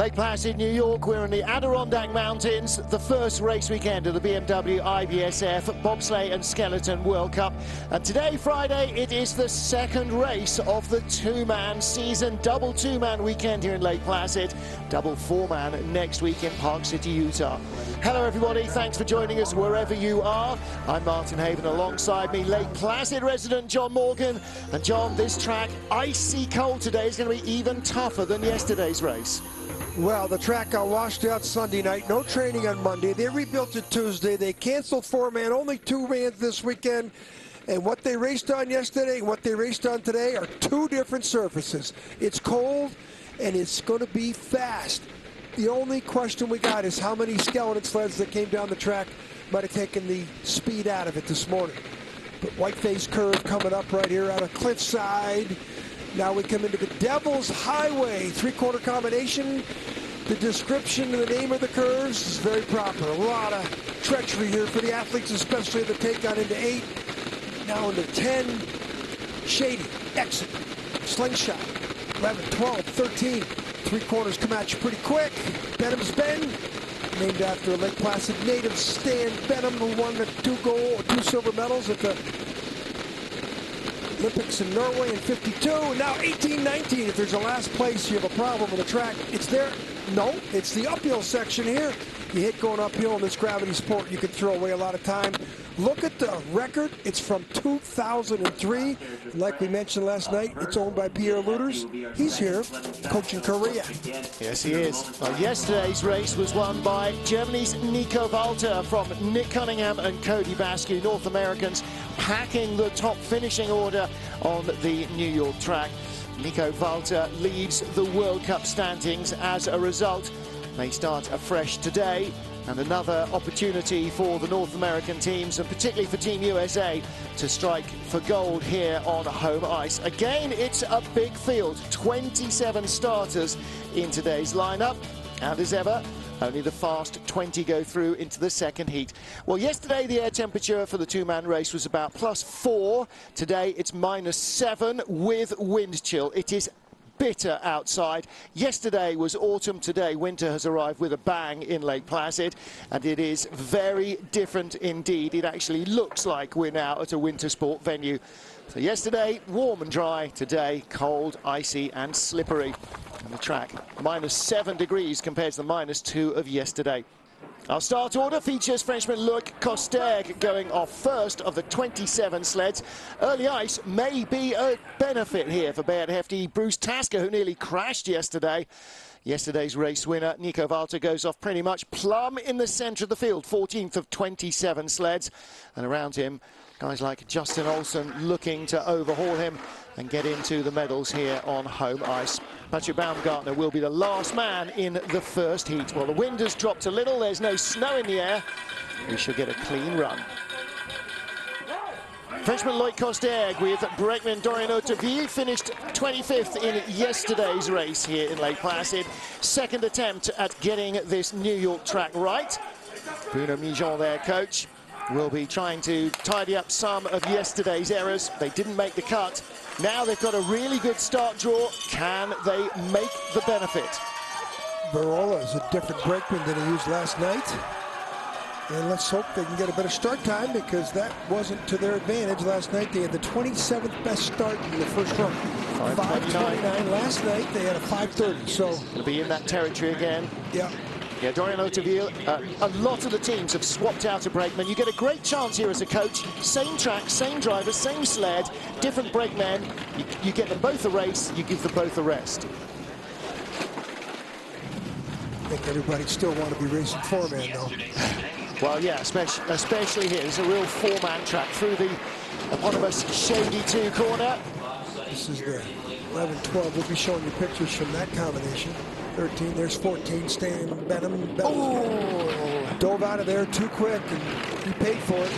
Lake Placid, New York. We're in the Adirondack Mountains, the first race weekend of the BMW IBSF Bobsleigh and Skeleton World Cup. And today, Friday, it is the second race of the two-man season. Double two-man weekend here in Lake Placid. Double four-man next week in Park City, Utah. Hello, everybody. Thanks for joining us wherever you are. I'm Martin Haven. Alongside me, Lake Placid resident John Morgan. And John, this track, icy cold today, is going to be even tougher than yesterday's race. Well, the track got washed out Sunday night. No training on Monday. They rebuilt it Tuesday. They canceled four-man, only two-man this weekend. And what they raced on yesterday and what they raced on today are two different surfaces. It's cold, and it's going to be fast. The only question we got is how many skeleton sleds that came down the track might have taken the speed out of it this morning. But Whiteface curve coming up right here out of Cliffside. Now we come into the Devil's Highway, three-quarter combination. The description and the name of the curves is very proper. A lot of treachery here for the athletes, especially the take-on into 8. Now into 10. Shady, exit, slingshot, 11, 12, 13. Three-quarters come at you pretty quick. Benham's Bend, named after a Lake Placid native, Stan Benham, who won the two silver medals at the Olympics in Norway in '52, and now 18-19. If there's a last place, you have a problem with the track. It's there. No, it's the uphill section here. You hit going uphill in this gravity sport, you can throw away a lot of time. Look at the record. It's from 2003. Like we mentioned last night, it's owned by Pierre Luders. He's here, coaching Korea. Yes, he is. Yesterday's race was won by Germany's Nico Walter from Nick Cunningham and Cody Bascue, North Americans, packing the top finishing order on the New York track. Nico Walter leads the World Cup standings as a result. They start afresh today, and another opportunity for the North American teams, and particularly for Team USA, to strike for gold here on home ice. Again, it's a big field, 27 starters in today's lineup, and as ever, only the fast 20 go through into the second heat. Well, yesterday the air temperature for the two-man race was about +4. Today it's -7 with wind chill. It is bitter outside. Yesterday was autumn. Today winter has arrived with a bang in Lake Placid, and it is very different indeed. It actually looks like we're now at a winter sport venue. So yesterday warm and dry, today cold, icy and slippery. And the track -7 degrees compared to the -2 of yesterday. Our start order features Frenchman Luc Costerg going off first of the 27 sleds. Early ice may be a benefit here for Bayard Hefty Bruce Tasker, who nearly crashed yesterday. Yesterday's race winner, Nico Walter, goes off pretty much plumb in the centre of the field, 14th of 27 sleds. And around him, guys like Justin Olsen looking to overhaul him and get into the medals here on home ice. Patrick Baumgartner will be the last man in the first heat. Well, the wind has dropped a little. There's no snow in the air. We should get a clean run. Frenchman Luc Costerg with brakeman Dorian Hauteville finished 25th in yesterday's race here in Lake Placid. Second attempt at getting this New York track right. Bruno Mijon, their coach, will be trying to tidy up some of yesterday's errors. They didn't make the cut. Now they've got a really good start draw. Can they make the benefit? Barola is a different brakeman than he used last night. And let's hope they can get a better start time, because that wasn't to their advantage last night. They had the 27th best start in the first run. 5:29 last night. They had a 5:30. So it'll be in that territory again. Yeah. Yeah, Dorian Hauteville, a lot of the teams have swapped out a brakeman. You get a great chance here as a coach. Same track, same driver, same sled, different brakemen. You get them both a race, you give them both a rest. I think everybody still want to be racing four-man, though. Well, yeah, especially here. It's a real four-man track through the eponymous Shady 2 corner. This is the 11-12. We'll be showing you pictures from that combination. 13, there's 14, Stan Benham. Dove out of there too quick, and he paid for it.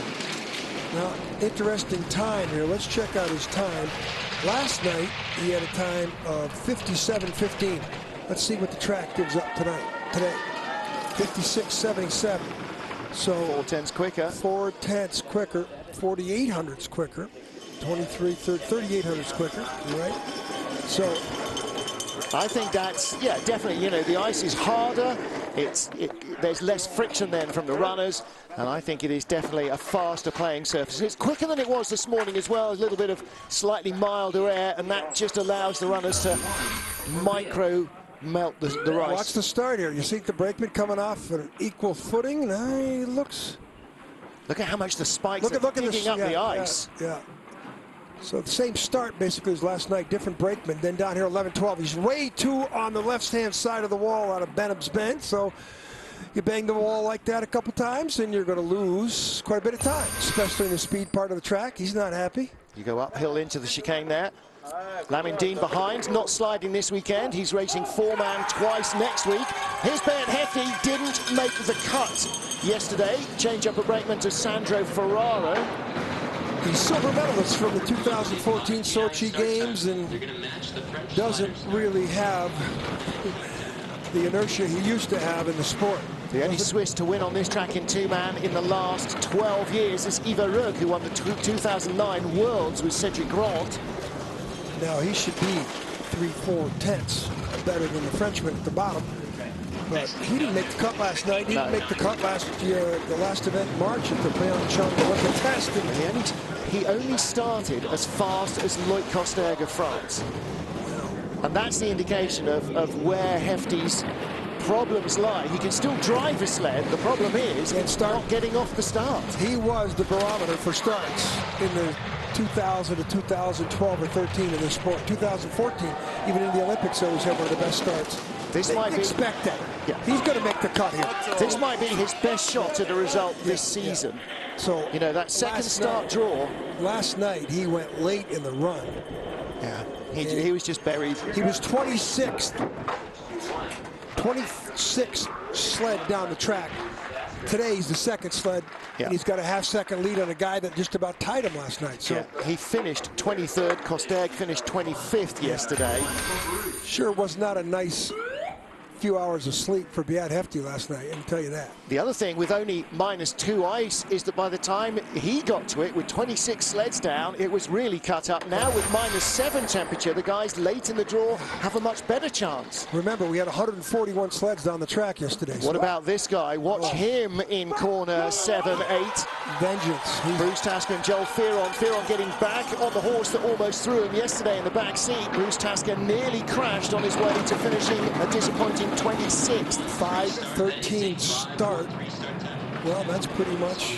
Now, interesting time here. Let's check out his time. Last night, he had a time of 57:15. Let's see what the track gives up today. 56:77. So 4/10 quicker. 4/10 quicker. 4800s quicker. 3800s quicker. Right. So I think that's, yeah, definitely, you know, the ice is harder, there's less friction then from the runners, and I think it is definitely a faster playing surface. It's quicker than it was this morning as well, a little bit of slightly milder air, and that just allows the runners to micro melt the ice. Watch the start here. You see the brakeman coming off at an equal footing. He looks... Look at how much the spikes are picking up the ice. Yeah. So the same start basically as last night, different brakeman. Then down here 11-12. He's way too on the left-hand side of the wall out of Benham's Bend. So you bang the wall like that a couple times and you're going to lose quite a bit of time, especially in the speed part of the track. He's not happy. You go uphill into the chicane there. Lamin Dean behind, not sliding this weekend. He's racing four-man twice next week. His Bent Hefty didn't make the cut yesterday. Change up a brakeman to Sandro Ferraro. He's silver medalist from the 2014 Sochi Games and doesn't really have the inertia he used to have in the sport. The only Swiss to win on this track in two-man in the last 12 years is Ivo Rug, who won the 2009 Worlds with Cedric Grant. Now he should be 3-4 tenths better than the Frenchman at the bottom. But he didn't make the cut last night. He didn't make the cut last year, the last event in March at the Pyeongchang Olympic Test. And he only started as fast as Loic Kosterg of France. And that's the indication of where Hefty's problems lie. He can still drive a sled. The problem is not getting off the start. He was the barometer for starts in the 2000 to 2012 or 13 in this sport. 2014, even in the Olympics, always had one of the best starts. This might be expect that. Yeah. He's going to make the cut here. This might be his best shot at a result this season. Yeah. So you know that second start draw. Last night he went late in the run. Yeah, he was just buried. He was 26th. 26 sled down the track. Today he's the second sled, and he's got a half-second lead on a guy that just about tied him last night. So he finished 23rd. Kosterg finished 25th yesterday. Sure was not a nice few hours of sleep for Beat Hefty last night, I can tell you that. The other thing with only -2 ice is that by the time he got to it with 26 sleds down, it was really cut up. Now with -7 temperature, the guys late in the draw have a much better chance. Remember, we had 141 sleds down the track yesterday. What about this guy? Watch him in corner 7-8. Vengeance. Bruce Tasker and Joel Fearon. Fearon getting back on the horse that almost threw him yesterday in the back seat. Bruce Tasker nearly crashed on his way to finishing a disappointing 26th. 5:13 start. Well, that's pretty much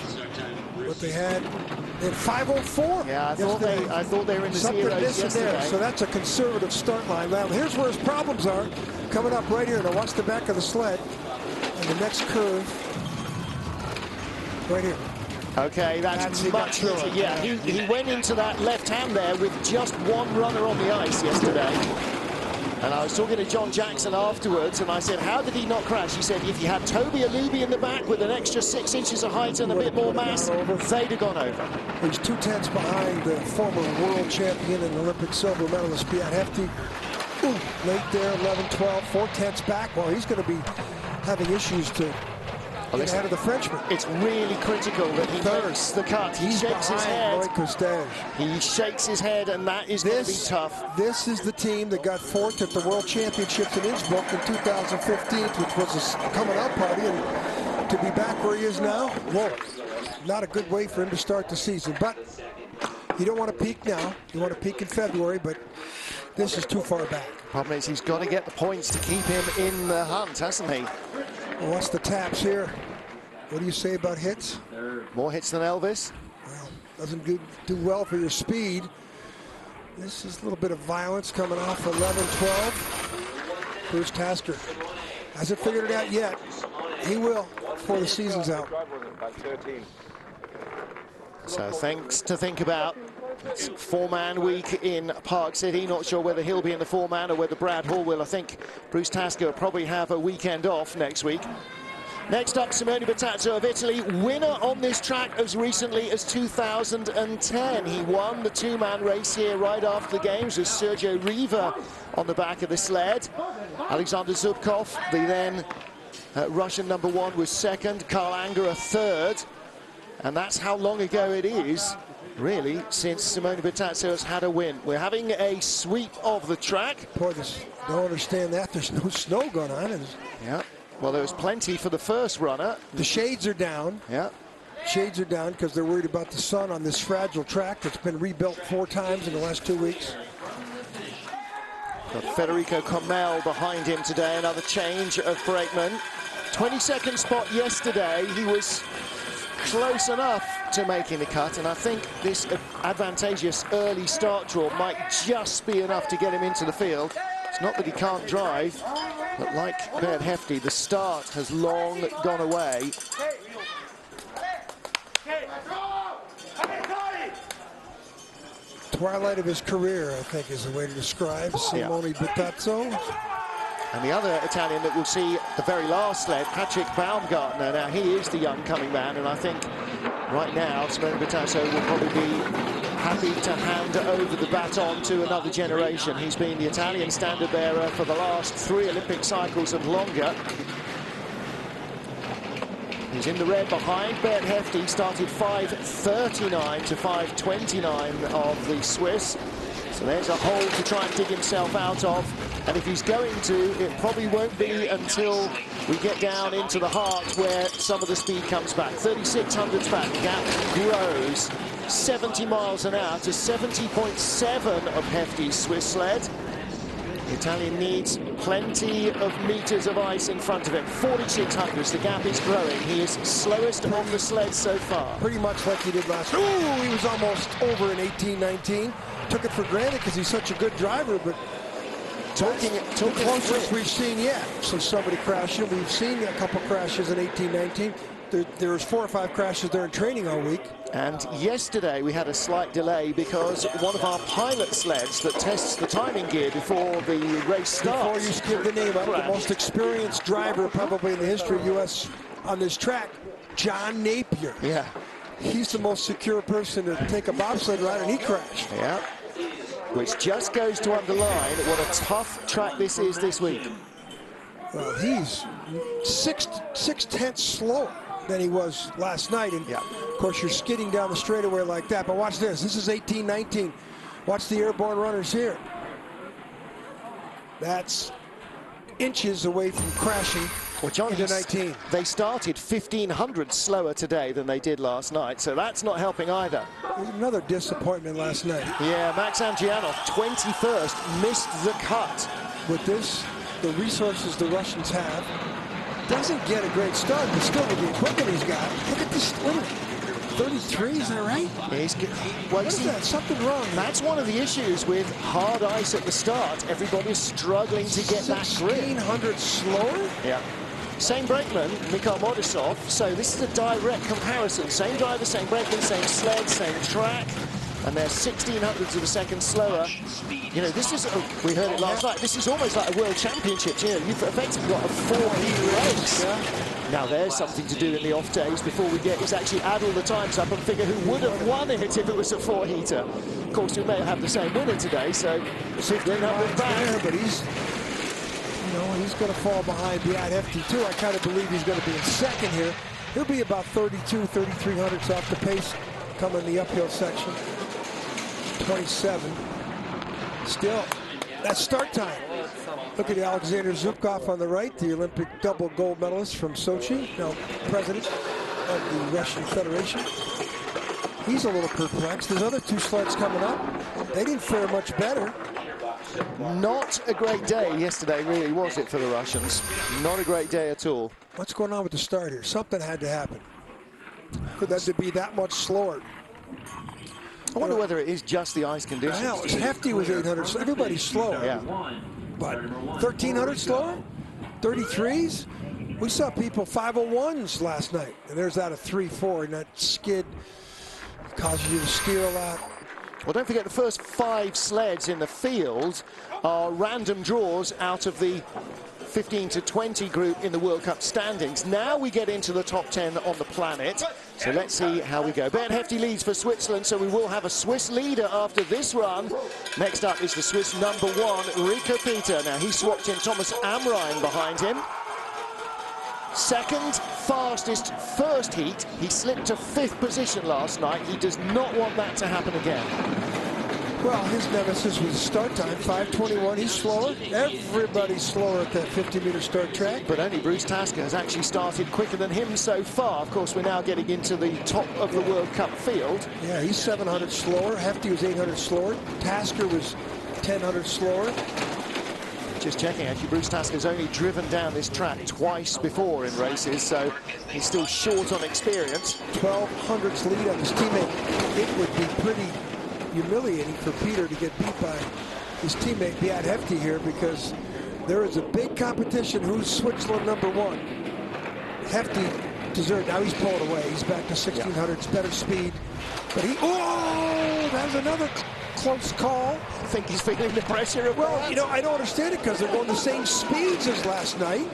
what they had. They had 5:04. Yeah, I thought they were in the zeros yesterday. There. So that's a conservative start line. Now here's where his problems are. Coming up right here. Now watch the back of the sled and the next curve right here. Okay, that's much easier. Yeah, he went into that left hand there with just one runner on the ice yesterday. And I was talking to John Jackson afterwards, and I said, how did he not crash? He said, if you had Toby Alubi in the back with an extra 6 inches of height and a bit more mass, they'd have gone over. He's 2 tenths behind the former world champion and Olympic silver medalist, Beat Hefty. Late there, 11-12, 4 tenths back. Well, he's going to be having issues to get ahead of the Frenchman. It's really critical that he makes the cut. He shakes his head. He shakes his head, and that is going to be tough. This is the team that got 4th at the World Championships in Innsbruck in 2015, which was a coming-out party, and to be back where he is now, whoa, not a good way for him to start the season. But you don't want to peak now. You want to peak in February, but this is too far back. Problem is he's got to get the points to keep him in the hunt, hasn't he? Well, what's the taps here? What do you say about hits? More hits than Elvis. Well, doesn't do well for your speed. This is a little bit of violence coming off 11-12. Bruce Tasker hasn't figured it out yet. He will before the season's out. So things to think about. It's 4-man week in Park City. Not sure whether he'll be in the 4-man or whether Brad Hall will. I think Bruce Tasker will probably have a weekend off next week. Next up, Simone Battazzo of Italy, winner on this track as recently as 2010. He won the 2-man race here right after the games with Sergio Riva on the back of the sled. Alexander Zubkov, the then Russian #1, was second. Karl Anger a third. And that's how long ago it is. really, since Simone Bertazzo has had a win. We're having a sweep of the track. Boy, don't understand that. There's no snow going on. Yeah, well, there was plenty for the first runner. The shades are down. Yeah. Shades are down because they're worried about the sun on this fragile track that's been rebuilt 4 times in the last 2 weeks. Got Federico Comel behind him today, another change of brakeman. 22nd spot yesterday, he was close enough to making the cut, and I think this advantageous early start draw might just be enough to get him into the field. It's not that he can't drive, but like Baird Hefty, the start has long gone away. Twilight of his career, I think, is the way to describe Simone Bertazzo. And the other Italian that we'll see the very last sled, Patrick Baumgartner. Now, he is the young coming man, and I think right now Simone Bertazzo will probably be happy to hand over the baton to another generation. He's been the Italian standard bearer for the last 3 Olympic cycles and longer. He's in the red behind Baird Hefty, started 5:39 to 5:29 of the Swiss. So there's a hole to try and dig himself out of. And if he's going to, it probably won't be until we get down into the heart where some of the speed comes back. 3,600s back, the gap grows 70 miles an hour to 70.7 of Hefty's Swiss sled. The Italian needs plenty of meters of ice in front of him. 4,600s, the gap is growing. He is slowest on the sled so far. Pretty much like he did last year. Ooh, he was almost over in 18-19. Took it for granted because he's such a good driver, but talking the closest we've seen yet. So somebody crashing. We've seen a couple crashes in 18-19. There was 4 or 5 crashes there in training all week. And yesterday we had a slight delay because one of our pilot sleds that tests the timing gear before the race starts. Before you give the name up, the most experienced driver probably in the history of U.S. on this track, John Napier. Yeah. He's the most secure person to take a bobsled ride, and he crashed. Yeah. Which just goes to underline what a tough track this is this week. Well, he's 6/10 slower than he was last night. And of course, you're skidding down the straightaway like that. But watch this. This is 18-19. Watch the airborne runners here. That's inches away from crashing into 19. They started 1,500 slower today than they did last night, so that's not helping either. Another disappointment last night. Yeah, Max Angianov, 21st, missed the cut. With this, the resources the Russians have, doesn't get a great start, but still with the equipment he's got. Look at this, 33, is that right? Well, what is that? Something wrong. That's one of the issues with hard ice at the start. Everybody's struggling to get that grip. 1,600 slower? Yeah. Same brakeman, Mikhail Modisov, so this is a direct comparison. Same driver, same brakeman, same sled, same track, and they're 1,600ths of a second slower. You know, this is, we heard it last night, this is almost like a world championship. You know, you've effectively got a 4-heat race. Yeah. Now there's something to do in the off days before we get is actually add all the times up and figure who would have won it if it was a 4-heater. Of course, we may have the same winner today, so 1,500 back. But he's going to fall behind Baird Hefty too. I kind of believe he's going to be in second here. He'll be about 32, 3,300s off the pace coming the uphill section. 27. Still, that's start time. Look at Alexander Zubkov on the right, the Olympic double gold medalist from Sochi, now president of the Russian Federation. He's a little perplexed. There's other 2 sleds coming up. They didn't fare much better. Not a great day yesterday, really, was it, for the Russians? Not a great day at all. What's going on with the start here? Something had to happen for them to be that much slower. I wonder whether it is just the ice conditions. Hell, Hefty was 800, so everybody's slower. Yeah. But 1,300 slower? 33s? We saw people 501s last night, and there's that of 3-4, and that skid causes you to steer a lot. Well, don't forget the first 5 sleds in the field are random draws out of the 15 to 20 group in the World Cup standings. Now we get into the top 10 on the planet. So let's see how we go. Baird Hefty leads for Switzerland, so we will have a Swiss leader after this run. Next up is the Swiss #1, Rico Peter. Now he swapped in Thomas Amrein behind him. second fastest first heat. He slipped to 5th position last night. He does not want that to happen again. Well, his nemesis was start time, 5:21. He's slower. Everybody's slower at that 50-meter start track. But only Bruce Tasker has actually started quicker than him so far. Of course, we're now getting into the top of the World Cup field. Yeah, he's 700 slower. Hefty was 800 slower. Tasker was 1,000 slower. Just checking, actually, Bruce Tasker's only driven down this track twice before in races, so he's still short on experience. 1,200 lead on his teammate. It would be pretty humiliating for Peter to get beat by his teammate Beat Hefty here, because there is a big competition who's Switzerland #1. Hefty deserved. Now he's pulled away. He's back to 1,600. Yeah. Better speed. But he, oh, that was another close call. I think he's feeling the pressure. Well, you know, I don't understand it because they're going the same speeds as last night.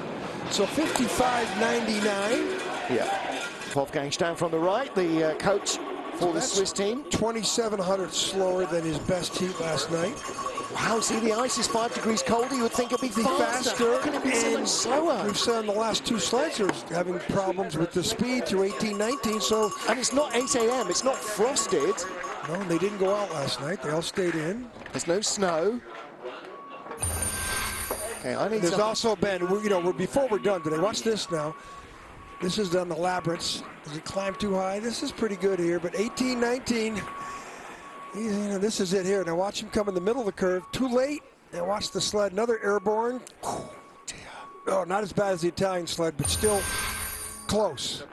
So 55.99. Yeah. Wolfgang Stamm from the right, the coach for the Swiss team. 2,700 slower than his best heat last night. Wow, see, the ice is 5 degrees colder. You would think it'd be faster. How can it be so much slower? We've said in the last 2 sleds are having problems with the speed through 18-19. So, and it's not 8 a.m. It's not frosted. No, they didn't go out last night. They all stayed in. There's no snow. Okay, I need. There's also been, you know, before we're done today. Watch this now. This is on the labyrinths. Does it climb too high? This is pretty good here, but 18-19. You know, this is it here. Now watch him come in the middle of the curve. Too late. Now watch the sled. Another airborne. Oh, dear. Oh, not as bad as the Italian sled, but still close.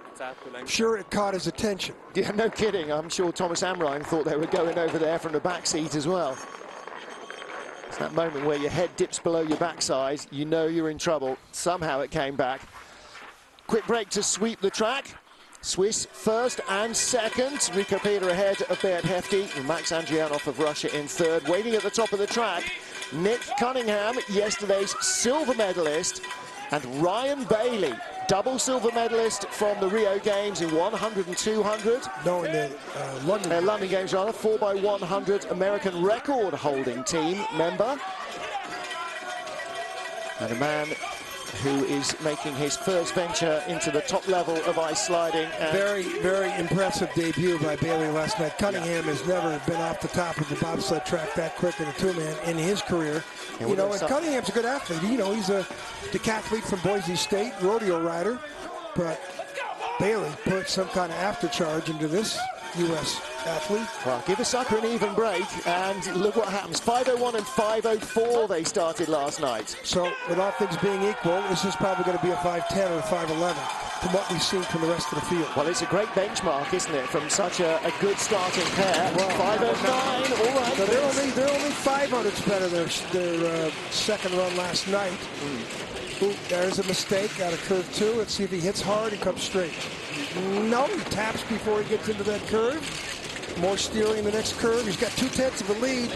I'm sure it caught his attention. Yeah, no kidding. I'm sure Thomas Amrine thought they were going over there from the back seat as well. It's that moment where your head dips below your backside. You know you're in trouble. Somehow it came back. Quick break to sweep the track. Swiss first and second. Rico Peter ahead of Beat Hefty. Max Andrianov of Russia in third. Waiting at the top of the track, Nick Cunningham, yesterday's silver medalist, and Ryan Bailey, double silver medalist from the Rio Games in 100 and 200. No, in the London Games, rather. 4x100 American record holding team member. And a man who is making his first venture into the top level of ice sliding. Very, very impressive debut by Bailey last night. Cunningham has never been off the top of the bobsled track that quick in a two-man in his career. Yeah, you know, and Cunningham's a good athlete. You know, he's a decathlete from Boise State, rodeo rider. But Bailey put some kind of aftercharge into this U.S. athlete. Well, give a sucker an even break, and look what happens. 5:01 and 5:04 they started last night. So, with all things being equal, this is probably going to be a 5:10 or a 5:11 from what we've seen from the rest of the field. Well, it's a great benchmark, isn't it, from such a good starting pair. Well, 5:09, all right. So they're only 500s better than their second run last night. Ooh, there's a mistake out of curve 2. Let's see if he hits hard and comes straight. No, he taps before he gets into that curve. More steering in the next curve. He's got 2/10 of a lead.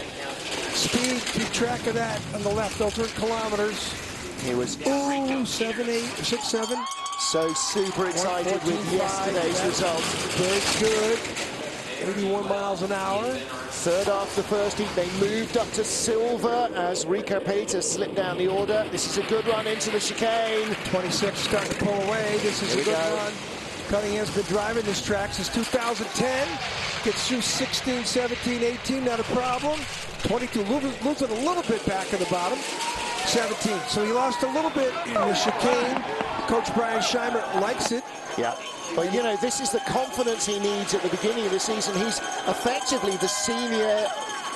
Speed, keep track of that on the left. They'll turn kilometers. He was 7, 8, 6, 7. So super excited with yesterday's result. Very good. 81 miles an hour. Third after the first heat, they moved up to silver as Rico Peter slipped down the order. This is a good run into the chicane. 26 starting to pull away. This is a good run. Cunningham's been driving this track since 2010. Gets through 16, 17, 18, not a problem. 22, losing a little bit back in the bottom. 17, so he lost a little bit in the chicane. Coach Brian Scheimer likes it. Yeah. But, you know, this is the confidence he needs at the beginning of the season. He's effectively the senior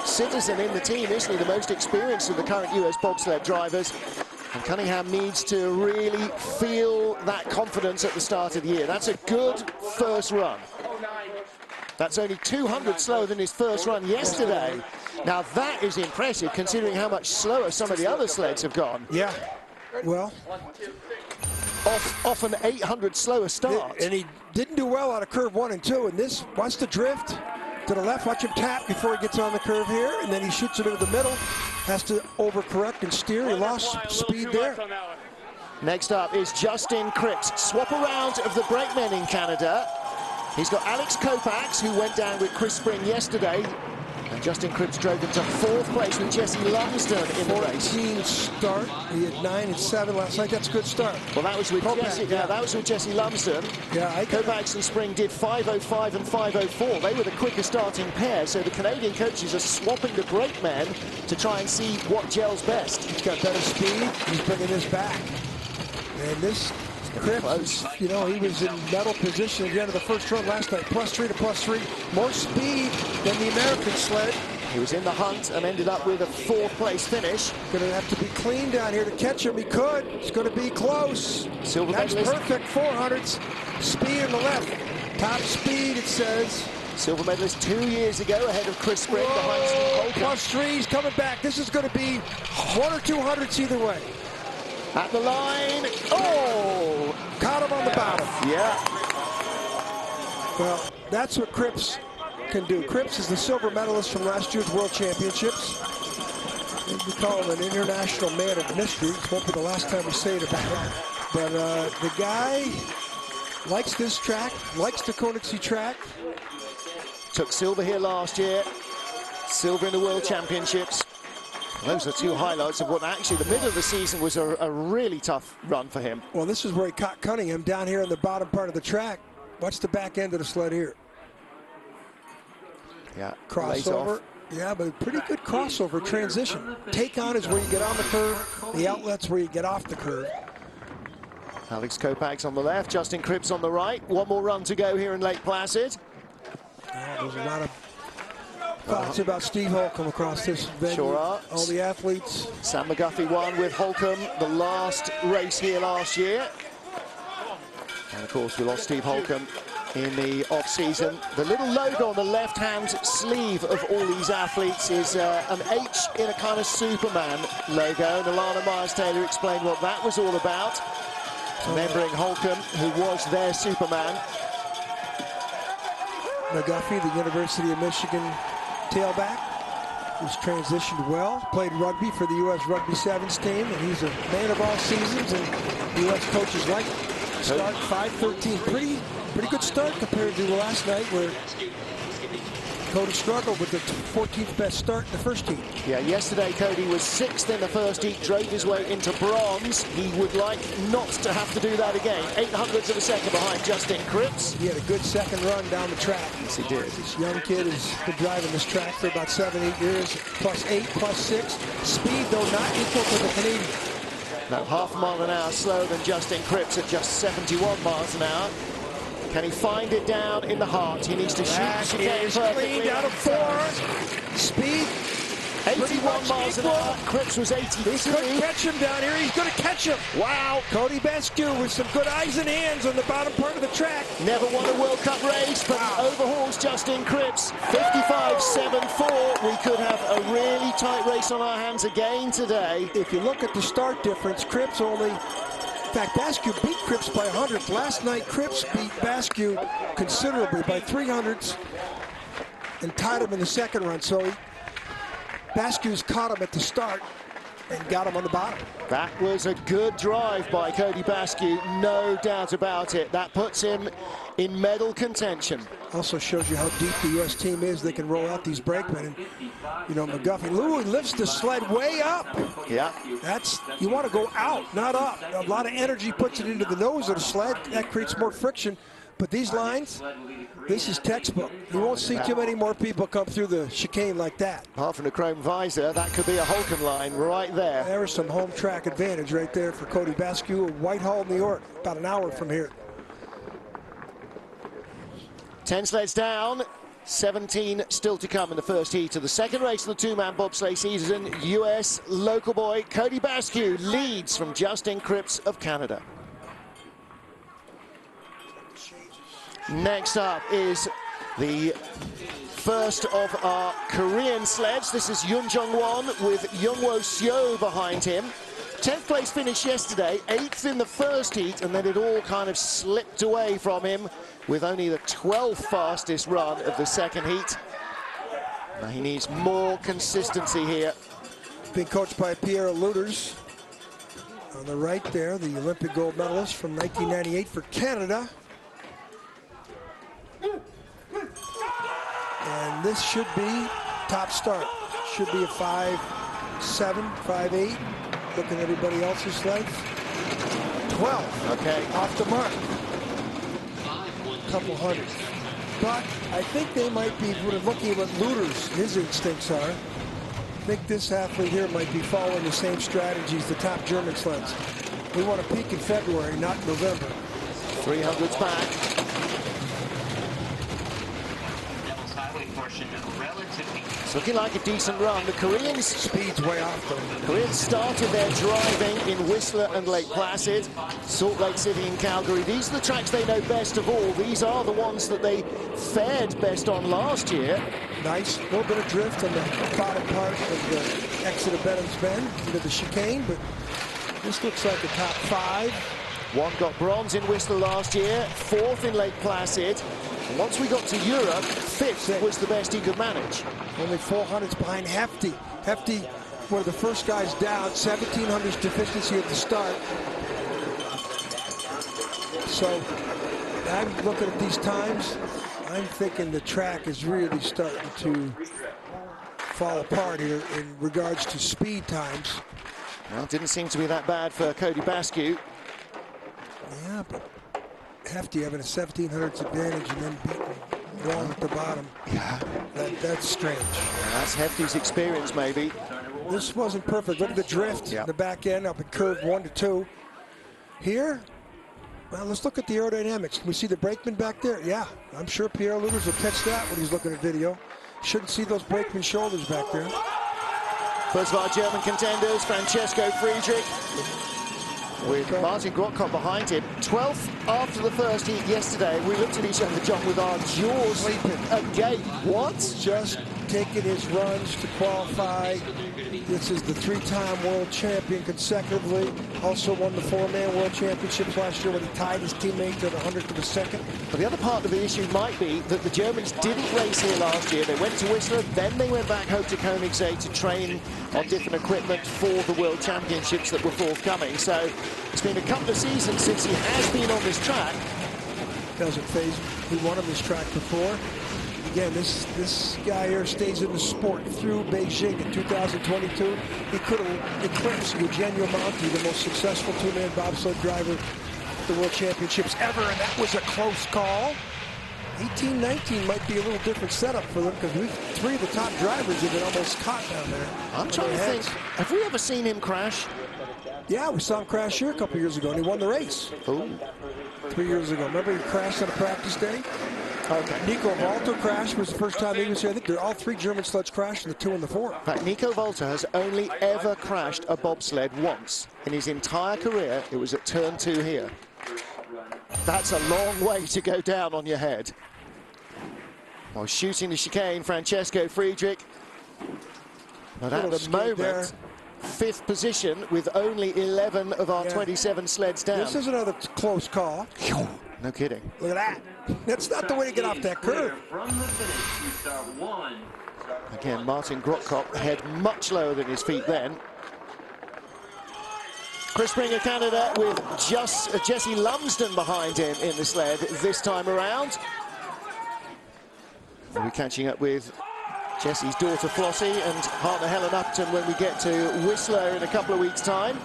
citizen in the team, isn't he? The most experienced of the current US bobsled drivers. And Cunningham needs to really feel that confidence at the start of the year. That's a good first run. That's only 200 slower than his first run yesterday. Now, that is impressive, considering how much slower some of the other sleds have gone. Yeah, well, off an 800 slower start. And he didn't do well out of curve 1 and 2. And this, watch the drift to the left. Watch him tap before he gets on the curve here. And then he shoots it into the middle. Has to overcorrect and steer. He lost speed there. Next up is Justin Cripps. Swap around of the brakemen in Canada. He's got Alex Kopax, who went down with Chris Spring yesterday. And Justin Cripps drove into 4th place with Jesse Lumsden in the race. 14 start. He had 9 and 7 last night. That's a good start. Well, that was with Jesse. Yeah, that was with Jesse Lumsden. Yeah, Kovacs and Spring did 5:05 and 5:04. They were the quicker starting pair. So the Canadian coaches are swapping the brake men to try and see what gels best. He's got better speed. He's bringing this back. And this Cripps, you know, he was in medal position at the end of the first run last night. +3 to +3. More speed than the American sled. He was in the hunt and ended up with a 4th place finish. Going to have to be clean down here to catch him. He could. It's going to be close. Silver That's medalist. perfect. 400s. Speed in the left. Top speed, it says. Silver medalist 2 years ago ahead of Chris Spring behind Steve Holcomb. +3s coming back. This is going to be 1 or 200s either way. At the line. Oh! Caught him on the bottom. Yeah. Well, that's what Cripps can do. Cripps is the silver medalist from last year's World Championships. We call him an international man of mystery. It won't be the last time we say it about him. But the guy likes this track, likes the Koenigsegg track. Took silver here last year. Silver in the World Championships. Those are 2 highlights of what actually the middle of the season was a really tough run for him. Well, this is where he caught Cunningham down here in the bottom part of the track. Watch the back end of the sled here. Yeah, crossover. Yeah, but pretty good crossover transition. Take on is where you get on the curve. The outlet's where you get off the curve. Alex Kovacs on the left, Justin Cripps on the right. One more run to go here in Lake Placid. There's a lot of thoughts about Steve Holcomb across this venue. Sure are. All the athletes. Sam McGuffey won with Holcomb the last race here last year. And of course, we lost Steve Holcomb in the off-season. The little logo on the left-hand sleeve of all these athletes is an H in a kind of Superman logo. And Alana Myers-Taylor explained what that was all about. Remembering Holcomb, who was their Superman. McGuffey, the University of Michigan tailback, who's transitioned well, played rugby for the U.S. Rugby Sevens team, and he's a man of all seasons, and U.S. coaches like him. Start 5:13, pretty good start compared to last night where Cody struggled with the 14th best start in the first heat. Yeah, yesterday Cody was 6th in the first heat, drove his way into bronze. He would like not to have to do that again. 800ths of a second behind Justin Cripps. He had a good second run down the track. Yes, he did. This young kid has been driving this track for about 7-8 years. +8, +6. Speed, though, not equal to the Canadian. Now, half a mile an hour slower than Justin Cripps at just 71 miles an hour. Can he find it down in the heart? He needs to shoot the chicane perfectly. Clean down to 4. Speed. 81 miles an hour. Cripps was 82. He couldn't catch him down here. He's going to catch him. Wow. Cody Bascue with some good eyes and hands on the bottom part of the track. Never won a World Cup race, but he overhauls Justin Cripps. 55.74. We could have a really tight race on our hands again today. If you look at the start difference, Cripps only... In fact, Bascue beat Cripps by 100th. Last night, Cripps beat Bascue considerably by 300ths and tied him in the second run. So Bascue's caught him at the start and got him on the bottom. That was a good drive by Cody Bascue, no doubt about it. That puts him in medal contention. Also shows you how deep the U.S. team is. They can roll out these brakemen. And, you know, McGuffey, Louis lifts the sled way up. Yeah. That's, you want to go out, not up. A lot of energy puts it into the nose of the sled. That creates more friction. But these lines, this is textbook. You won't see too many more people come through the chicane like that. Apart from the chrome visor, that could be a Holcomb line right there. There was some home track advantage right there for Cody Bascue, Whitehall, New York, about an hour from here. 10 sleds down, 17 still to come in the first heat of the second race of the two-man bobsleigh season. US local boy Cody Bascue leads from Justin Cripps of Canada. Next up is the first of our Korean sleds. This is Yoon Jung-won with Youngwo Seo behind him. 10th place finish yesterday, 8th in the first heat, and then it all kind of slipped away from him with only the 12th fastest run of the second heat. Now he needs more consistency here. Being coached by Pierre Luters. On the right there, the Olympic gold medalist from 1998 for Canada. And this should be top start. Should be a 5.7, 5.8. Looking at everybody else's sleds. 12. Okay. Off the mark. Couple hundred. But I think they might be, looking at what Luder's, his instincts are, I think this athlete here might be following the same strategies the top German sleds. We want to peak in February, not November. 300s back. It's looking like a decent run. The Koreans... Speed's way off them. Koreans started their driving in Whistler and Lake Placid, Salt Lake City and Calgary. These are the tracks they know best of all. These are the ones that they fared best on last year. Nice. A little bit of drift on the bottom part of the exit of Benham's Bend into the chicane, but this looks like a top 5. One got bronze in Whistler last year, 4th in Lake Placid. And once we got to Europe, 5th was the best he could manage. Only 400s behind Hefty. Hefty, one of the first guys down, 1700s deficiency at the start. So I'm looking at these times. I'm thinking the track is really starting to fall apart here in regards to speed times. Well, it didn't seem to be that bad for Cody Bascue. Yeah, but Hefty having a 1700s advantage and then beating Long at the bottom. Yeah. That's strange. That's Hefty's experience, maybe. This wasn't perfect. Look at the drift, the back end up in curve 1 to 2. Here, well, let's look at the aerodynamics. Can we see the brakeman back there? Yeah, I'm sure Pierre Lueders will catch that when he's looking at video. Shouldn't see those brakeman shoulders back there. First of our German contenders, Francesco Friedrich, with Martin Grotkopp behind him. 12th after the first heat yesterday. We looked at each other, John, with our jaws agape. What? Just taking his runs to qualify. This is the 3-time world champion consecutively. Also won the 4-man world championships last year when he tied his teammate to the 100th of a second. But the other part of the issue might be that the Germans didn't race here last year. They went to Whistler, then they went back home to Koenigsegg to train on different equipment for the world championships that were forthcoming. So it's been a couple of seasons since he has been on this track. Doesn't phase him. He won on this track before. Again, this guy here stays in the sport through Beijing in 2022. He could have eclipsed Eugenio Monti, the most successful 2-man bobsled driver at the World Championships ever, and that was a close call. 18-19 might be a little different setup for them because 3 of the top drivers have been almost caught down there. I'm trying to think, have we ever seen him crash? Yeah, we saw him crash here a couple years ago, and he won the race. Ooh. 3 years ago. Remember he crashed on a practice day? Okay. Nico Walter crashed was the first time he was here. I think all 3 German sleds crashed in the 2 and the 4. In fact, Nico Walter has only ever crashed a bobsled once. In his entire career, it was at turn 2 here. That's a long way to go down on your head. While shooting the chicane, Francesco Friedrich. But at the moment, 5th position with only 11 of our 27 sleds down. This is another close call. No kidding. Look at that. That's not the way to get off that curve. Again, Martin Grotkopp head much lower than his feet then. Chris Springer, Canada, with just Jesse Lumsden behind him in the sled this time around. We'll be catching up with Jesse's daughter Flossie and partner Helen Upton when we get to Whistler in a couple of weeks' time.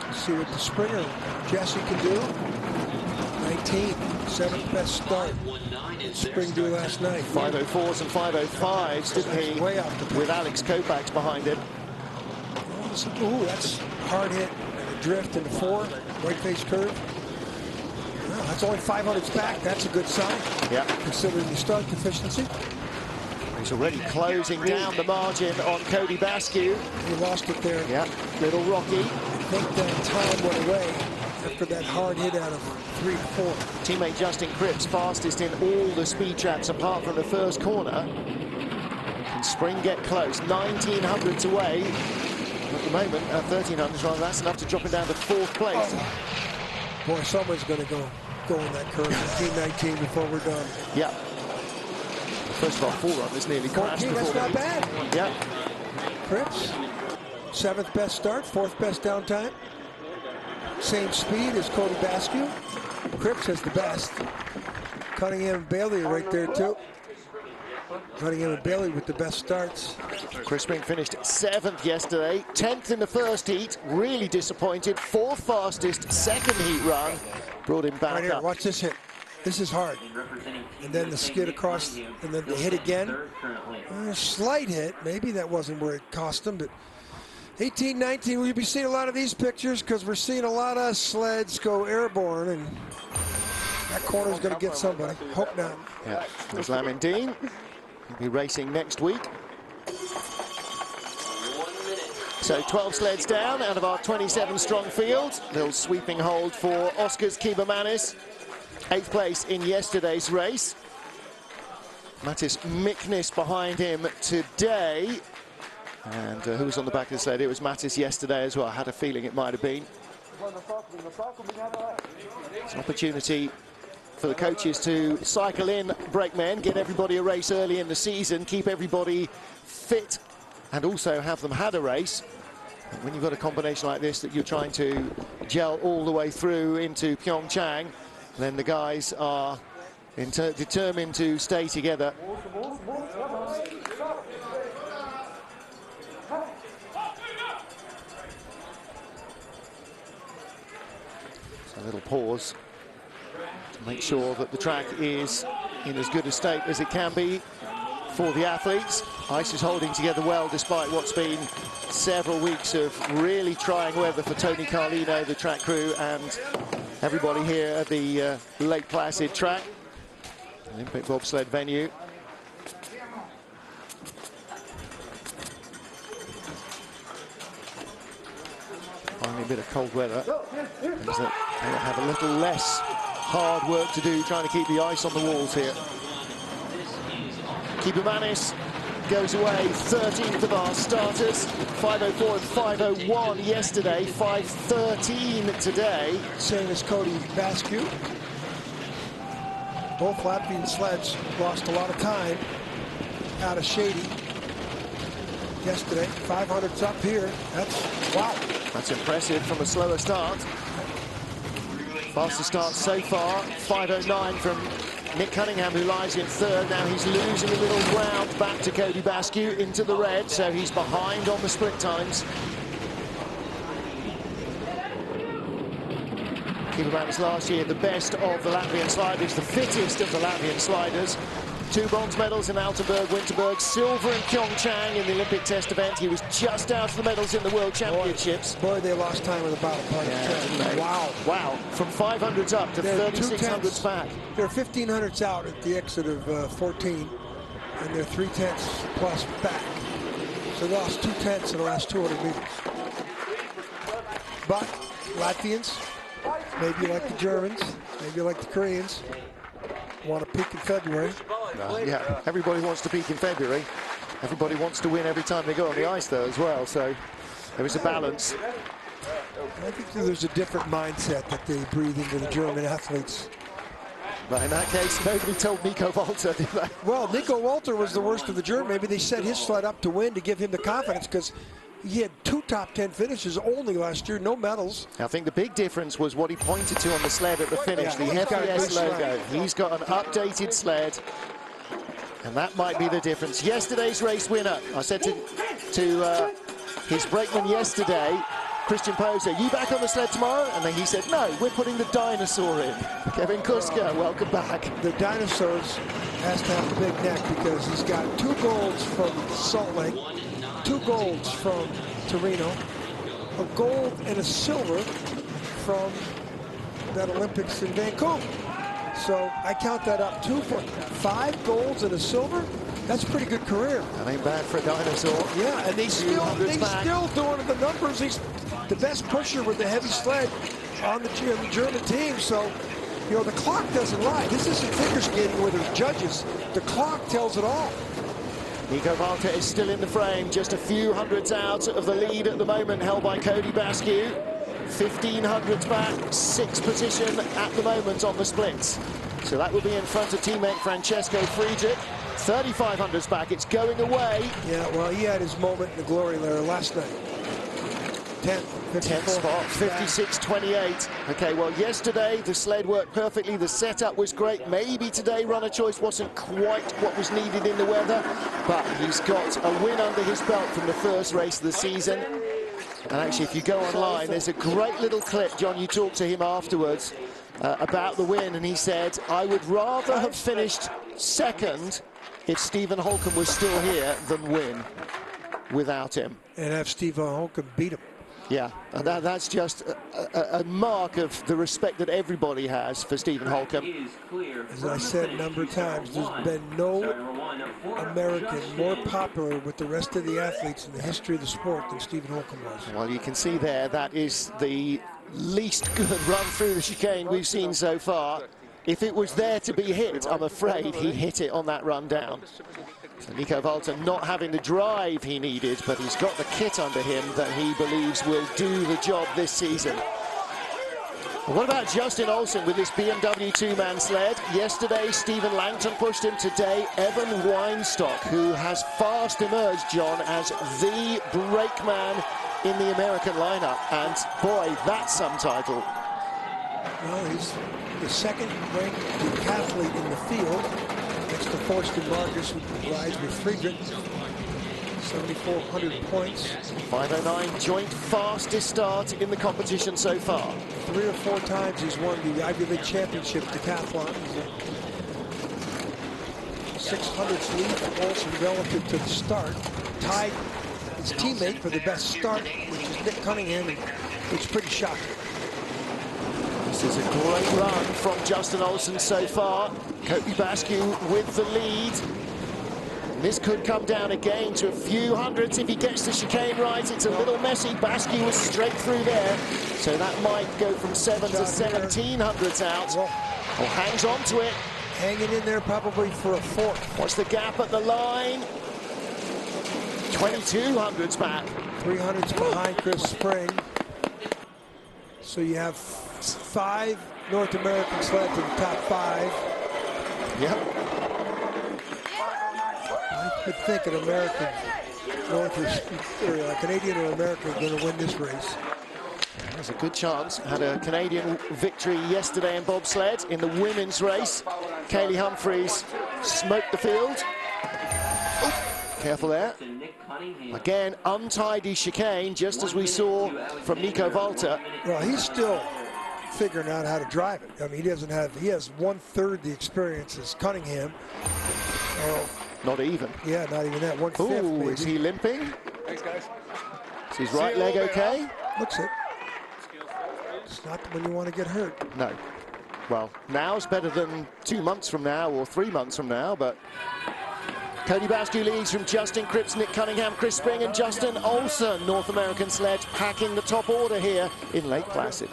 Let's see what the Springer Jesse can do. 19, 7th best start. Spring do last night. 504s and 505s, didn't he? Way off the pace. With Alex Kopax behind him. Ooh, that's hard hit and a drift in the 4, right face curve. Well, that's only 500s back. That's a good sign. Yeah. Considering the start deficiency. He's already closing down the margin on Cody Bascue. He lost it there. Yeah, little rocky. I think that time went away after that hard hit out of 3 to 4. Teammate Justin Cripps fastest in all the speed traps apart from the first corner. Can Spring get close? 1900s away. At the moment, 1300s rather, that's enough to drop him down to 4th place. Oh. Boy, someone's going to go in that curve 19 before we're done. Yeah. First of all, 4 runners nearly crashed. That's not bad. Yeah. Cripps, 7th best start, 4th best down time. Same speed as Cody Bascue. Cripps has the best. Cunningham and Bailey are right there too. Cunningham and Bailey with the best starts. Chris Spring finished 7th yesterday, 10th in the first heat, really disappointed. 4th fastest second heat run, brought him back right here, up. watch this hit. This is hard. And then the skid across, and then the hit again. Slight hit, maybe that wasn't where it cost him, but 18, 19, we'll be seeing a lot of these pictures because we're seeing a lot of sleds go airborne, and that corner's going to get somebody. Hope not. Yeah, there's Lamin Dean. He'll be racing next week. So 12 sleds down out of our 27-strong field. Little sweeping hold for Oscars Kibermanis. 8th place in yesterday's race. Mattis Miknis behind him today. And who was on the back of the sled? It was Mattis yesterday as well. I had a feeling it might have been. It's an opportunity for the coaches to cycle in brakemen, get everybody a race early in the season, keep everybody fit, and also have them had a race. And when you've got a combination like this that you're trying to gel all the way through into Pyeongchang, then the guys are determined to stay together. So a little pause to make sure that the track is in as good a state as it can be for the athletes. Ice is holding together well despite what's been several weeks of really trying weather for Tony Carlino, the track crew, and everybody here at the Lake Placid track, Olympic bobsled venue. Finally a bit of cold weather means that they have a little less hard work to do trying to keep the ice on the walls here. Kibermanis goes away 13th of our starters, 5:04 and 5:01 yesterday, 5:13 today. Same as Cody Bascue. Both Latvian sleds lost a lot of time out of Shady yesterday. 500's up here. That's, wow. That's impressive from a slower start. Fastest start so far, 5:09 from Nick Cunningham, who lies in 3rd. Now he's losing a little ground back to Cody Bascue into the red, so he's behind on the sprint times. Kibermanis last year the best of the Latvian sliders, the fittest of the Latvian sliders. 2 bronze medals in Altenburg, Winterberg, silver in Pyeongchang in the Olympic test event. He was just out of the medals in the World Championships. Boy, they lost time in the bottom part of the track. Wow. Wow. From 500s up to 3600s back. They're 1500s out at the exit of 14, and they're 3/10 plus back. So they lost 2/10 in the last 200 meters. But Latvians, maybe like the Germans, maybe like the Koreans, want to peak in February. Yeah, everybody wants to peak in February. Everybody wants to win every time they go on the ice, though, as well. So there is a balance. I think there's a different mindset that they breathe into the German athletes. But in that case, nobody told Nico Walter, did they? Well, Nico Walter was the worst of the German. Maybe they set his sled up to win to give him the confidence, because he had 2 top 10 finishes only last year, no medals. I think the big difference was what he pointed to on the sled at the finish, the FES logo. He's got an updated sled, and that might be the difference. Yesterday's race winner, I said to his brakeman yesterday, Christian Poser, you back on the sled tomorrow? And then he said, no, we're putting the dinosaur in. Kevin Kuska, welcome back. The dinosaurs has to have a big neck because he's got 2 golds from Salt Lake, 2 golds from Torino, a gold and a silver from that Olympics in Vancouver. So I count that up 2 for 5 golds and a silver. That's a pretty good career. That ain't bad for a dinosaur. Yeah, and they still doing the numbers. He's the best pusher with the heavy sled on the German team. So, you know, the clock doesn't lie. This isn't figure skating where there's judges. The clock tells it all. Nico Walter is still in the frame, just a few hundreds out of the lead at the moment, held by Cody Bascue. 1500s back, 6th position at the moment on the splits. So that will be in front of teammate Francesco Friedrich. 3500s back, it's going away. Yeah, well, he had his moment in the glory layer last night. 10th spot, 56.28. Okay, well, yesterday the sled worked perfectly. The setup was great. Maybe today runner choice wasn't quite what was needed in the weather, but he's got a win under his belt from the first race of the season. And actually, if you go online, there's a great little clip. John, you talked to him afterwards about the win, and he said, I would rather have finished second if Stephen Holcomb was still here than win without him. And have Stephen Holcomb beat him. Yeah, and that's just a mark of the respect that everybody has for Stephen Holcomb. As I said a number of times, there's been no American more popular with the rest of the athletes in the history of the sport than Stephen Holcomb was. Well, you can see there, that is the least good run through the chicane we've seen so far. If it was there to be hit, I'm afraid he hit it on that run down. So Nico Valter not having the drive he needed, but he's got the kit under him that he believes will do the job this season. What about Justin Olsen with this BMW two-man sled? Yesterday, Stephen Langton pushed him. Today, Evan Weinstock, who has fast emerged, John, as the brakeman in the American lineup. And boy, that's some title. Well, he's the second-ranked decathlete in the field. Next to Forsten Marcus, who rides with Friedrich. 7,400 points. 5:09, joint fastest start in the competition so far. 3 or 4 times he's won the Ivy League Championship decathlon. 600th lead for Olsen relative to the start. Tied his teammate for the best start, which is Nick Cunningham, which is pretty shocking. This is a great run from Justin Olsen so far. Cody Bascue with the lead. And this could come down again to a few hundreds if he gets the chicane right. It's a little messy. Bascue was straight through there. So that might go from 7 to 1700s out. Well, hangs on to it. Hanging in there probably for a fourth. What's the gap at the line? 2200s back. 300s behind Chris Spring. So you have 5 North American sleds in the top 5. Yep. I could think an American, Canadian or American are going to win this race. There's a good chance. Had a Canadian victory yesterday in bobsled in the women's race. Kaylee Humphreys smoked the field. Oh, careful there. Again, untidy chicane, just as we saw from Nico Valter. Well, he's still figuring out how to drive it. I mean, he has 1/3 the experience as Cunningham. Not even. Yeah, not even that. 1/5. Ooh, is he limping? Thanks, guys. Is his right leg okay? Looks it. It's not when you want to get hurt. No. Well, now's better than 2 months from now or 3 months from now, but Cody Bascue leads from Justin Cripps, Nick Cunningham, Chris Spring and Justin Olsen. North American sled packing the top order here in Lake Placid.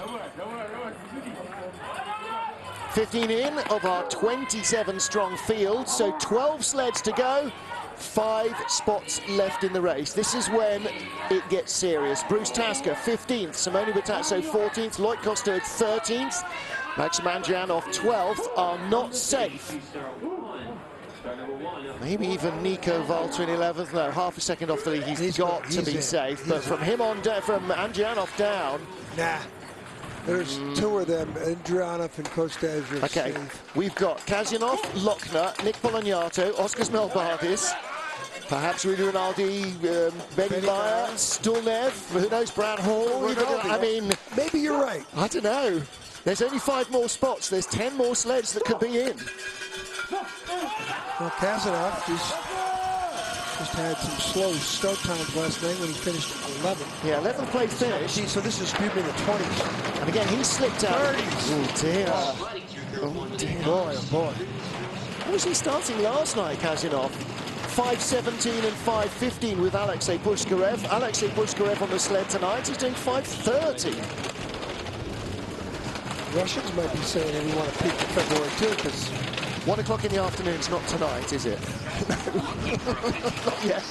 15 in of our 27 strong field, so 12 sleds to go, 5 spots left in the race. This is when it gets serious. Bruce Tasker 15th, Simone Batazzo 14th, Lloyd Costard 13th, Max Mandjanov 12th are not safe. Maybe even Nico Valter in 11th. No, half a second off the lead. He's got to be safe. But from him on down, from Andrianov down. Nah. There's 2 of them, Andrianov and Kostaz. Okay, safe. we've got Kazyanov, Lochner, Nick Polonyato, Oskar Smelbardis, perhaps Rudy Rinaldi, Benny Meyer, Stulnev, who knows, Brad Hall. I mean, maybe you're right. I don't know. There's only 5 more spots. There's 10 more sleds that could be in. Well, Kazyanov just had some slow start times last night when he finished 11th. Yeah, 11th place finish. So this is Cuban in the 20s. And again, he slipped out. 30s. Oh, dear. Oh, dear. Boy, oh, boy. What was he starting last night, Kazyanov? 5:17 and 5:15 with Alexei Pushkarev. Alexei Pushkarev on the sled tonight. He's doing 5:30. Russians might be saying that we want to peak in February too, because 1 o'clock in the afternoon is not tonight, is it? Not yet.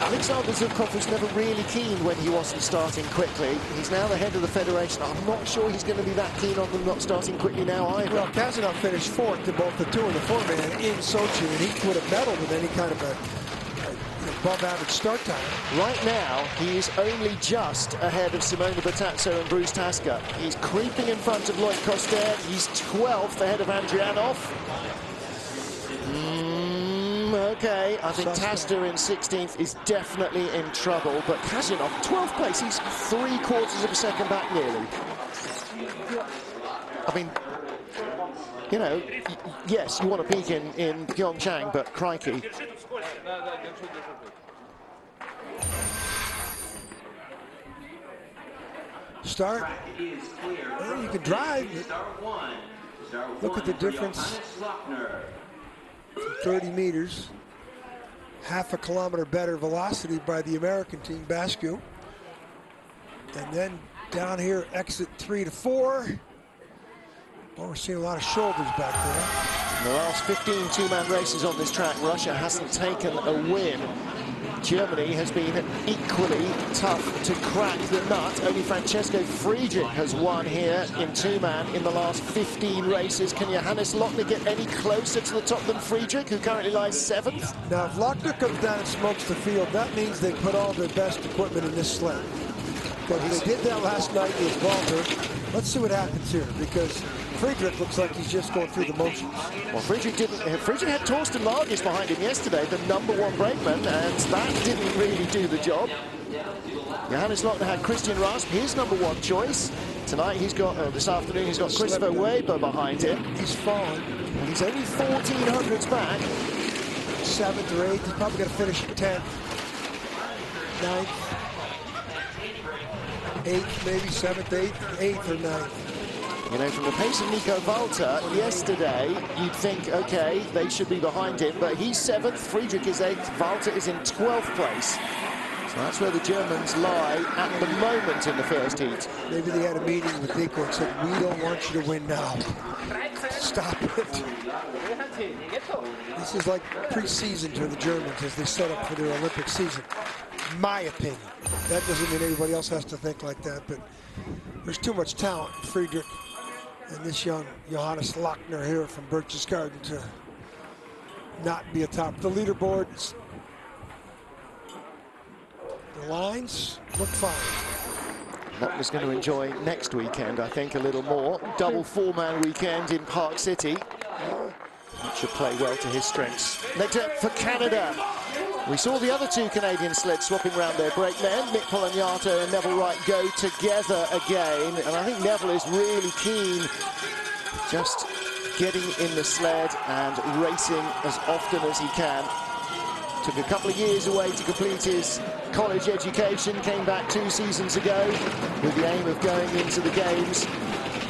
Alexander Zubkov was never really keen when he wasn't starting quickly. He's now the head of the federation. I'm not sure he's going to be that keen on them not starting quickly now either. Well, Kazyanov finished 4th in both the 2 and the 4-man in Sochi, and he would have medaled with any kind of a above average start time. Right now, he is only just ahead of Simona Batazzo and Bruce Tasker. He's creeping in front of Loic Coster. He's 12th ahead of Andrianov. Okay, I think Tasker in 16th is definitely in trouble, but Kazyanov, 12th place, he's 3/4 of a second back nearly. I mean, you know, yes, you want to peak in Pyeongchang, but crikey. Start. Well, you can drive. Look at the difference. 30 meters. Half a kilometer better velocity by the American team, Bascue. And then down here, exit 3 to 4. Well, we're seeing a lot of shoulders back there. In the last 15 two-man races on this track, Russia hasn't taken a win. Germany has been equally tough to crack the nut. Only Francesco Friedrich has won here in two-man in the last 15 races. Can Johannes Lochner get any closer to the top than Friedrich, who currently lies 7th? Now, if Lochner comes down and smokes the field, that means they put all their best equipment in this sled. Because they did that last night with Walter. Let's see what happens here, because Friedrich looks like he's just going through the motions. Well, Friedrich had Torsten Largis behind him yesterday, the #1 brakeman, and that didn't really do the job. Johannes Lochner had Christian Rasp, his #1 choice. Tonight he's got, this afternoon, he's got Christopher Weber behind him. He's fallen. And he's only 1400s back. 7th or 8th, he's probably going to finish 10th, 9th, 8th, maybe 7th, 8th or 9th. You know, from the pace of Nico Walter yesterday, you'd think, okay, they should be behind him, but he's 7th, Friedrich is 8th, Walter is in 12th place. So that's where the Germans lie at the moment in the first heat. Maybe they had a meeting with Nico and said, we don't want you to win now. Stop it. This is like pre-season to the Germans as they set up for their Olympic season. My opinion. That doesn't mean everybody else has to think like that, but there's too much talent in Friedrich and this young Johannes Lochner here from Berchtesgaden to not be atop the leaderboards. The lines look fine. Lochner's going to enjoy next weekend, I think, a little more. Double four-man weekend in Park City. That should play well to his strengths. Next up for Canada. We saw the other two Canadian sleds swapping around their brakemen. Nick Polagnato and Neville Wright go together again. And I think Neville is really keen just getting in the sled and racing as often as he can. Took a couple of years away to complete his college education. Came back 2 seasons ago with the aim of going into the games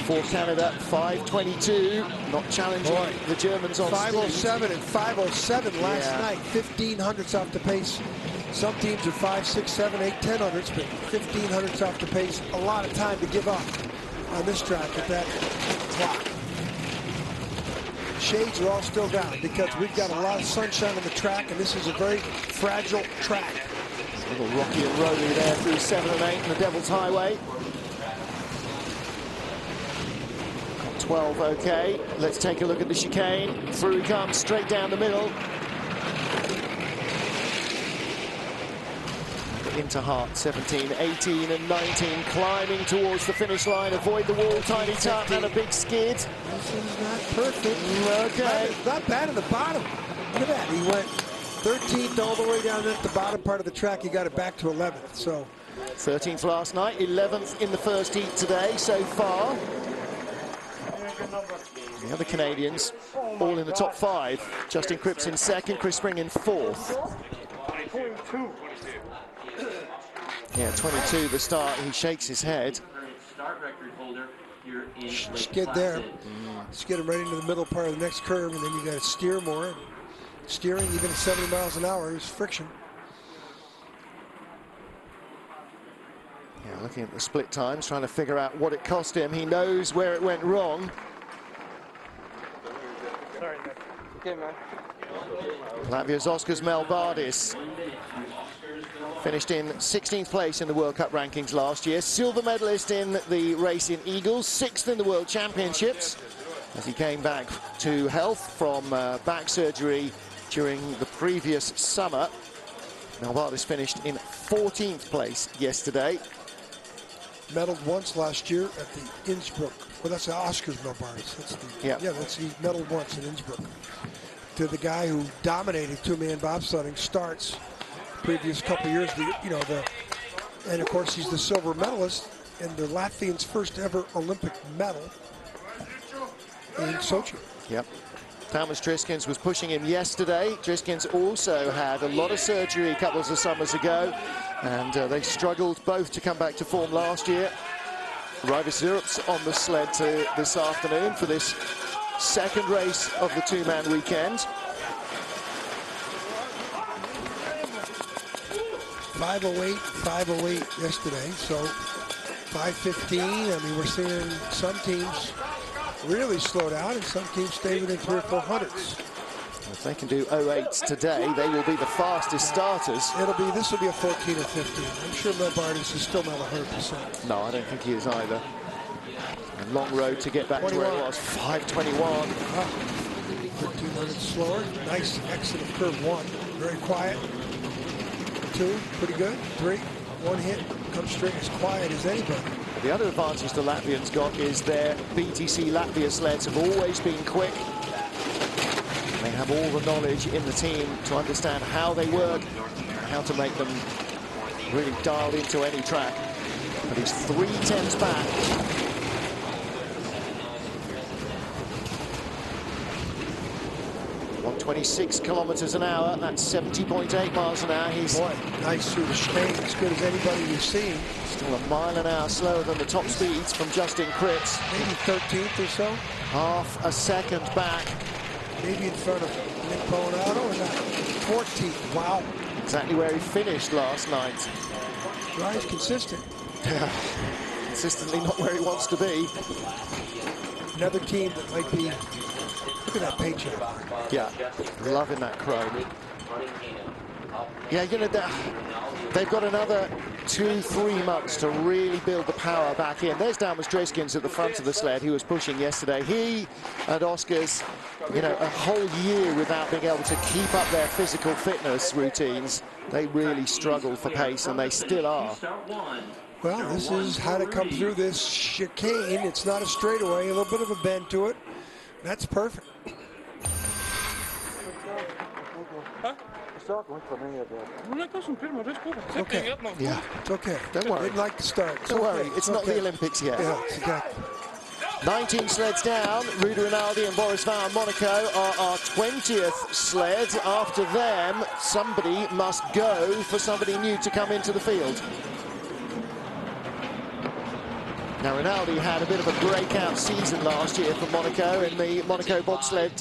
for Canada. 5:22, not challenging the Germans on 5:07 and 5:07 last night, 1500ths off the pace. Some teams are 5, 6, 7, 8, 1000ths, but 1500ths off the pace. A lot of time to give up on this track at that clock. Shades are all still down because we've got a lot of sunshine on the track, and this is a very fragile track. A little rocky and rolly there through 7 and 8 in the Devil's Highway. 12, okay. Let's take a look at the chicane. Through he comes, straight down the middle. Into Hart, 17, 18 and 19, climbing towards the finish line. Avoid the wall, tiny tap and a big skid. This is not perfect. Okay. Not bad at the bottom. Look at that. He went 13th all the way down at the bottom part of the track. He got it back to 11th. So 13th last night, 11th in the first heat today so far. The other Canadians all in the top 5. Justin Cripps in 2nd, Chris Spring in 4th. Yeah, 22 the start. He shakes his head. Skid there. Skid him right into the middle part of the next curve, and then you got to steer more. Steering even at 70 miles an hour is friction. Yeah, looking at the split times, trying to figure out what it cost him. He knows where it went wrong. Sorry, man. Okay, man. Latvia's Oskars Melbardis finished in 16th place in the World Cup rankings last year. Silver medalist in the race in Eagles, 6th in the World Championships as he came back to health from back surgery during the previous summer. Melbardis finished in 14th place yesterday. Medaled once last year at the Innsbruck. Well, that's the Oscars Melbardis. That's the, yeah, that's he medaled once in Innsbruck. To the guy who dominated two-man bobsledding starts previous couple of years. And of course he's the silver medalist and the Latvians' first ever Olympic medal in Sochi. Yep. Thomas Driskins was pushing him yesterday. Driskins also had a lot of surgery a couple of summers ago, and they struggled both to come back to form last year. Rivas Zirup's on the sled this afternoon for this second race of the two-man weekend. 5:08 yesterday, so 5:15. I mean, we're seeing some teams really slow down and some teams stay within 300 or 400s. If they can do 08s today, they will be the fastest starters. This will be a 14 or 15. I'm sure Melbardis is still not 100%. No, I don't think he is either. A long road to get back 21. To where it was. 5:21. 13 minutes slower. Nice exit of curve 1. Very quiet. 2, pretty good. 3, 1 hit. Comes straight as quiet as anybody. The other advantage the Latvians got is their BTC Latvia sleds have always been quick. They have all the knowledge in the team to understand how they work, how to make them really dialed into any track. But he's 3/10 back. 126 kilometers an hour. That's 70.8 miles an hour. He's nice through the chicane, as good as anybody you've seen. Still 1 mile an hour slower than the top speeds from Justin Cripps. Maybe 13th or so. Half a second back. Maybe in front of Nick Polinato or not. 14th. Wow. Exactly where he finished last night. Well, he's consistent. Yeah. Consistently not where he wants to be. Another team that might be. Look at that paint job. Yeah, loving that chrome. Yeah, they've got another 2-3 months to really build the power back in. There's Thomas Driskins at the front of the sled. He was pushing yesterday. He and Oscar's, a whole year without being able to keep up their physical fitness routines. They really struggled for pace, and they still are. Well, this is how to come through this chicane. It's not a straightaway, a little bit of a bend to it. That's perfect. Okay. Yeah. It's okay. Don't worry. Didn't like to start. Don't worry. It's not the Olympics yet. Yeah, exactly. 19 sleds down. Rudy Rinaldi and Boris Van Monaco are our 20th sled. After them, somebody must go for somebody new to come into the field. Now, Rinaldi had a bit of a breakout season last year for Monaco in the Monaco Bobsled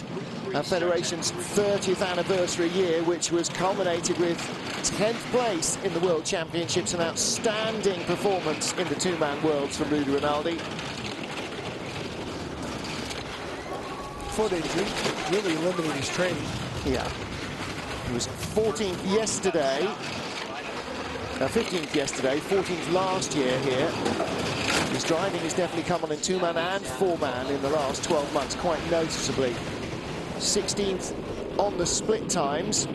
Federation's 30th anniversary year, which was culminated with 10th place in the World Championships, an outstanding performance in the two-man worlds for Rudy Rinaldi. Foot injury really eliminated his training. Yeah. He was 14th yesterday. 15th yesterday, 14th last year here. His driving has definitely come on in two-man and four-man in the last 12 months, quite noticeably. 16th on the split times.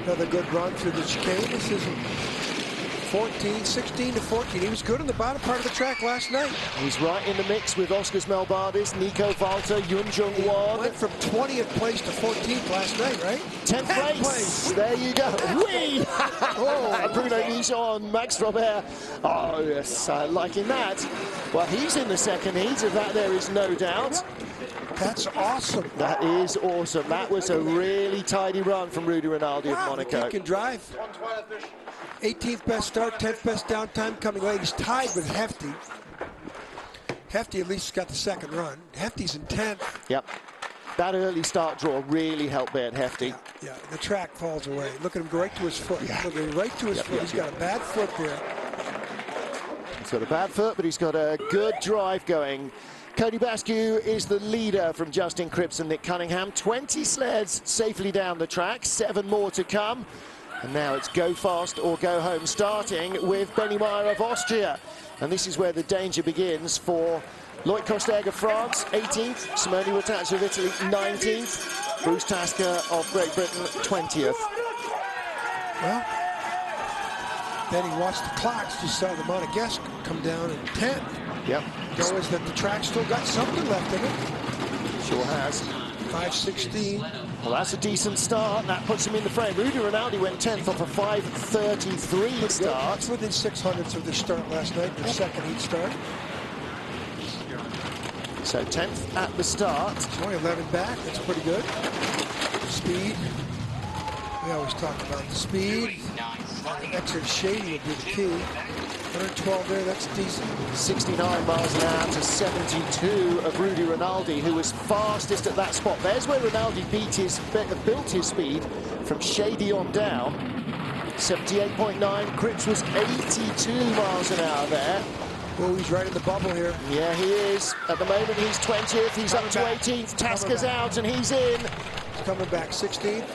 Another good run through the chicane. This is 16 to 14. He was good in the bottom part of the track last night. He's right in the mix with Oscars Melbardis, Nico Walter, Yun Jung Won. Went from 20th place to 14th last night, right? 10th place. There you go. Whee! Oh, Bruno Michon, Max Robert. Oh, yes, liking that. Well, he's in the second heat, of that there is no doubt. That's awesome. That is awesome. That was a really tidy run from Rudy Rinaldi of Monaco. He can drive. 18th best start, 10th best down time coming late. He's tied with Hefty. Hefty at least got the second run. Hefty's in 10th. Yep. That early start draw really helped Bert Hefty. Yeah, the track falls away. Look at him go right to his foot. Yeah. Look at him right to his foot. He's got a bad foot there. He's got a bad foot, but he's got a good drive going. Cody Bascue is the leader from Justin Cripps and Nick Cunningham. 20 sleds safely down the track, 7 more to come. And now it's go fast or go home, starting with Benny Meyer of Austria. And this is where the danger begins for Loic Kosteg of France, 18th. Simone Rattazzi of Italy, 19th. Bruce Tasker of Great Britain, 20th. Well, then he watched the clocks, just saw the Monegasque come down in 10th. Yep. Knows that the track still got something left in it. Sure has. 5:16. Well, that's a decent start. That puts him in the frame. Rudy Rinaldi went 10th off a 5:33 start. It's within 600ths of their start last night, their second heat start. So 10th at the start. It's only 11 back. That's pretty good. Speed. We always talk about the speed. Exit shading would be the key. 112 there, that's decent. 69 miles an hour to 72 of Rudy Rinaldi, who was fastest at that spot. There's where Rinaldi built his speed from shady on down. 78.9. Cripps was 82 miles an hour there. Oh, he's right in the bubble here. Yeah, he is. At the moment, he's 20th. He's up to 18th. Tasker's out, and he's in. He's coming back. 16th.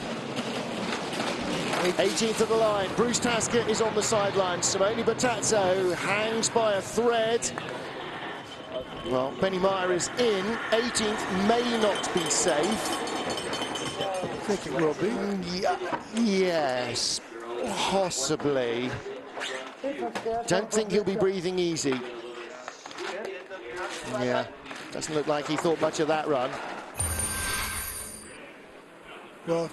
18th of the line. Bruce Tasker is on the sidelines. Simone Bertazzo hangs by a thread. Well, Benny Meyer is in. 18th may not be safe. I think it will be. Yes, possibly. Don't think he'll be breathing easy. Yeah, doesn't look like he thought much of that run. Well,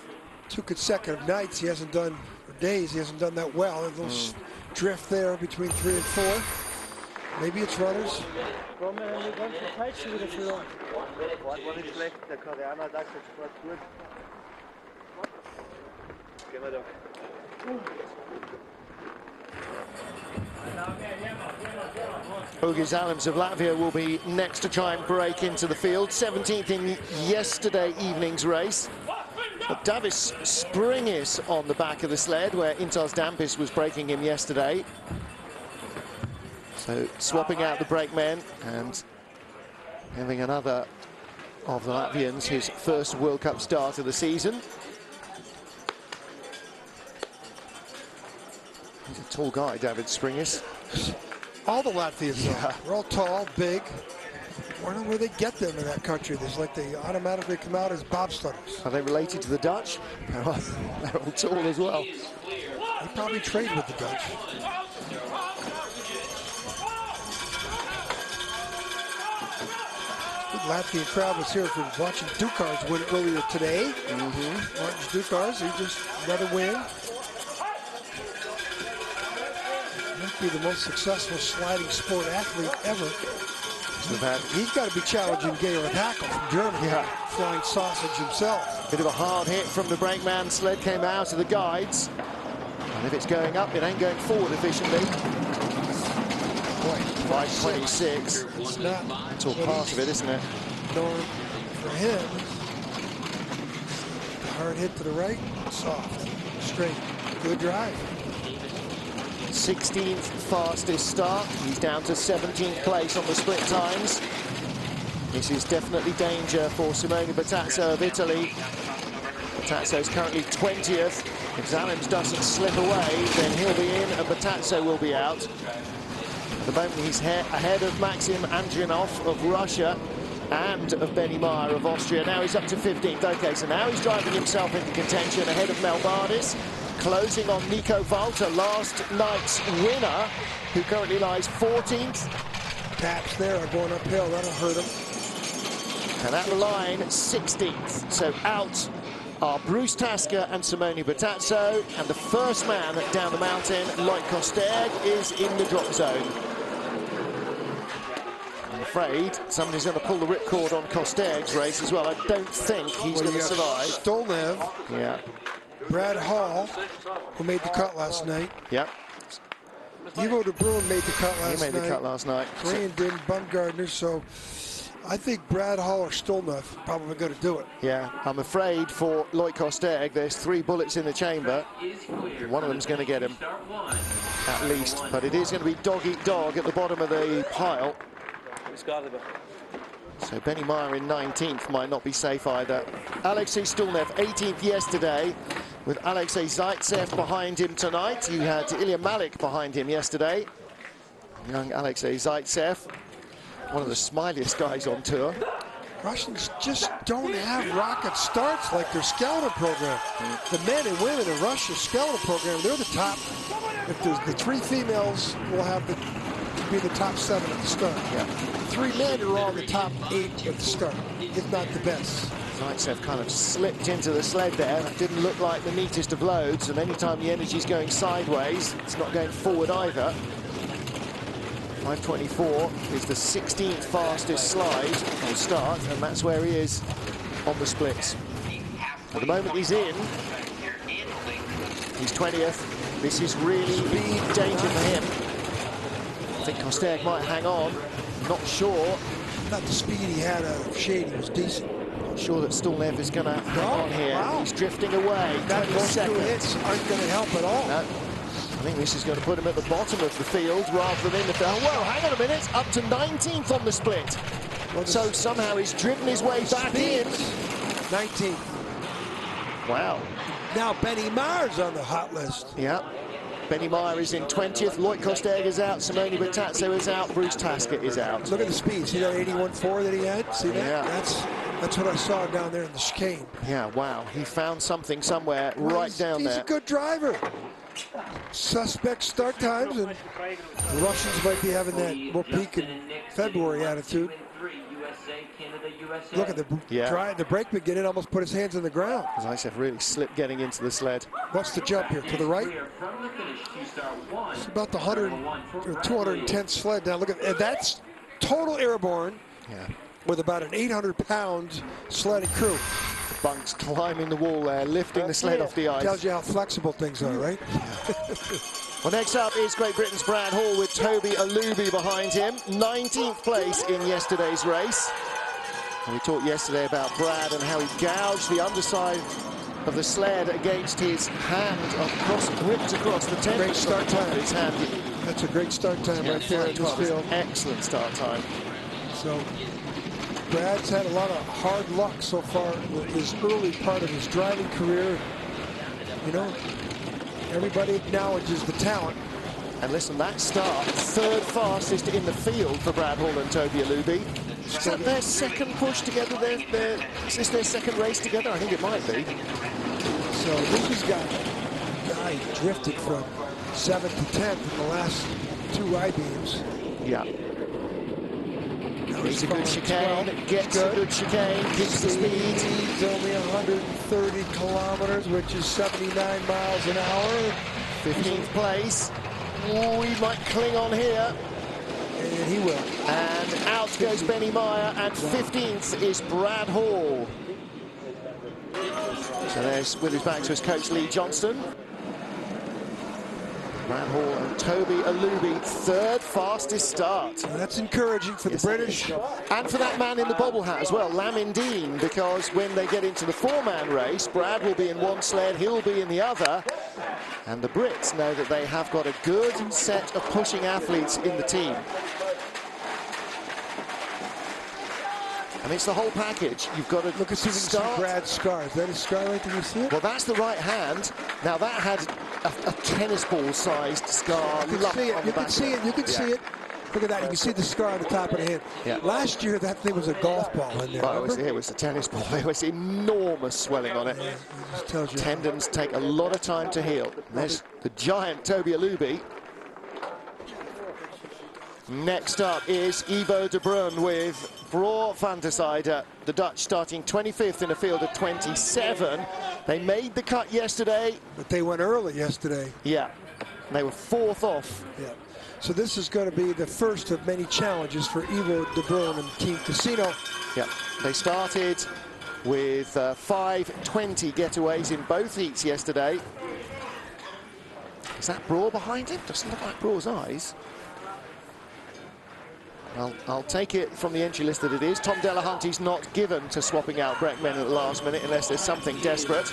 2 consecutive nights he hasn't done, or days he hasn't done that well. A little drift there between 3 and 4. Maybe it's runners. Ogis Alams of Latvia will be next to try and break into the field. 17th in yesterday evening's race. But Davis Springis on the back of the sled, where Intas Dampis was breaking him yesterday. So swapping out the brakemen and having another of the Latvians, his first World Cup start of the season. He's a tall guy, David Springis. All the Latvians, they're all tall, big. I wonder where they get them in that country. There's like they automatically come out as bobsledders. Are they related to the Dutch? They're all tall as well. They probably trade with the Dutch. The Latvian crowd was here for watching Dukars win earlier today. Martin Dukars, he just another win. Might be the most successful sliding sport athlete ever. He's got to be challenging Georg Hackel from Germany. Flying sausage himself. Bit of a hard hit from the brakeman. Sled came out of the guides. And if it's going up, it ain't going forward efficiently. Boy, 526. It's not. It's all part of it, isn't it? Nor for him. Hard hit to the right, soft, straight, good drive. 16th fastest start. He's down to 17th place on the sprint times. This is definitely danger for Simone Bertazzo of Italy. Bertazzo is currently 20th. If Zalams doesn't slip away, then he'll be in and Bertazzo will be out. At the moment, he's ahead of Maxim Andrianov of Russia and of Benny Meyer of Austria. Now he's up to 15th. Okay, so now he's driving himself into contention ahead of Melbardis. Closing on Nico Walter, last night's winner, who currently lies 14th. Taps there are going uphill, that'll hurt him. And at the line, 16th. So out are Bruce Tasker and Simone Bertazzo. And the first man down the mountain, Loic Kosterg, is in the drop zone. I'm afraid somebody's going to pull the ripcord on Kosterg's race as well. I don't think he's going to survive. Stolnev. Yeah. Brad Hall, who made the cut last night. Yep. Ivo de Bruin made the cut last night. He made the cut last night. Brandon Bumgardner, so I think Brad Hall or Stolnev probably going to do it. Yeah, I'm afraid for Loic Kosterg, there's 3 bullets in the chamber. One of them's going to get him, at least. But it is going to be dog-eat-dog at the bottom of the pile. So Benny Meyer in 19th might not be safe either. Alexei Stulnev, 18th yesterday, with Alexei Zaitsev behind him tonight. You had Ilya Malik behind him yesterday. Young Alexei Zaitsev, one of the smiliest guys on tour. Russians just don't have rocket starts like their skeleton program. The men and women in Russia's skeleton program, they're the top. If there's the 3 females, will have be the top 7 at the start. Yeah. 3 men are all the top 8 at the start, if not the best. Zaitsev kind of slipped into the sled there. That didn't look like the neatest of loads, and anytime the energy's going sideways, it's not going forward either. 5:24 is the 16th fastest slide on start, and that's where he is on the splits. At the moment he's in. He's 20th. This is really danger for him. I think Kosteg might hang on. Not sure. Not the speed he had out of Shady was decent. Not sure that Stulnev is going to hang on here. Wow. He's drifting away. Those 2 hits aren't going to help at all. No. I think this is going to put him at the bottom of the field rather than in the field. Well, hang on a minute, up to 19th on the split. Well, so somehow he's driven his way back in. 19th. Wow. Now Benny Maher's on the hot list. Yeah. Benny Maher is in 20th. Lloyd Kosteg is out. Simone Battazzo is out. Bruce Taskett is out. Look at the speed. See that 81.4 that he had? See that? Yeah. That's what I saw down there in the chicane. Yeah, wow. He found something somewhere right down there. He's a good driver. Suspect start times, and the Russians might be having that we'll peak in February attitude. Look at the brakeman get in, almost put his hands in the ground. Zaitsev really slipped getting into the sled. What's the jump here? To the right? It's about the 100 or 210 sled down. Look at that's total airborne. Yeah. With about an 800-pound sled and crew. Bunks climbing the wall there, lifting the sled off the ice. Tells you how flexible things are, right? Well, next up is Great Britain's Brad Hall with Toby Alubi behind him. 19th place in yesterday's race. And we talked yesterday about Brad and how he gouged the underside of the sled against his hand, gripped across the tendon. Great start time. His hand. That's a great start time right there in this field. Excellent start time. So Brad's had a lot of hard luck so far with his early part of his driving career. You know, everybody acknowledges the talent. And listen, that start, 3rd fastest in the field for Brad Hall and Toby Alubi. Is that their second push together? Is this their second race together? I think it might be. So this has got a guy drifted from 7th to 10th in the last 2 I-beams. Yeah. He's a good chicane, gets a good chicane, keeps the speed. He's only 130 kilometers, which is 79 miles an hour. 15th place. Ooh, he might cling on here. And he will. And out goes Benny Maher, and 15th is Brad Hall. So there's, with his back to his coach, Lee Johnston. Brad Hall and Toby Alubi, 3rd fastest start. And that's encouraging for the British. And for that man in the bobble hat as well, Lamin Dean, because when they get into the 4-man race, Brad will be in one sled, he'll be in the other. And the Brits know that they have got a good set of pushing athletes in the team. And it's the whole package. You've got to look at see Brad's scar. Is that his scar right there? You see it? Well, that's the right hand. Now that had a tennis ball-sized scar. You can see it. You can see it. You can see it. Look at that. You can see the scar on the top of the hand. Yeah. Last year, that thing was a golf ball in there. Well, it was a tennis ball. There was enormous swelling on it. Yeah, it just tells you. Tendons take a lot of time to heal. There's the giant Toby Alubi. Next up is Ivo de Bruin with Broer van der Zijde, the Dutch starting 25th in a field of 27. They made the cut yesterday. But they went early yesterday. Yeah, they were 4th off. Yeah. So this is going to be the first of many challenges for Ivo de Bruin and Team Casino. Yeah, they started with 5:20 getaways in both heats yesterday. Is that Broer behind him? Doesn't look like Broer's eyes. Well, I'll take it from the entry list that it is. Tom Delahunty's not given to swapping out Breckman at the last minute unless there's something desperate.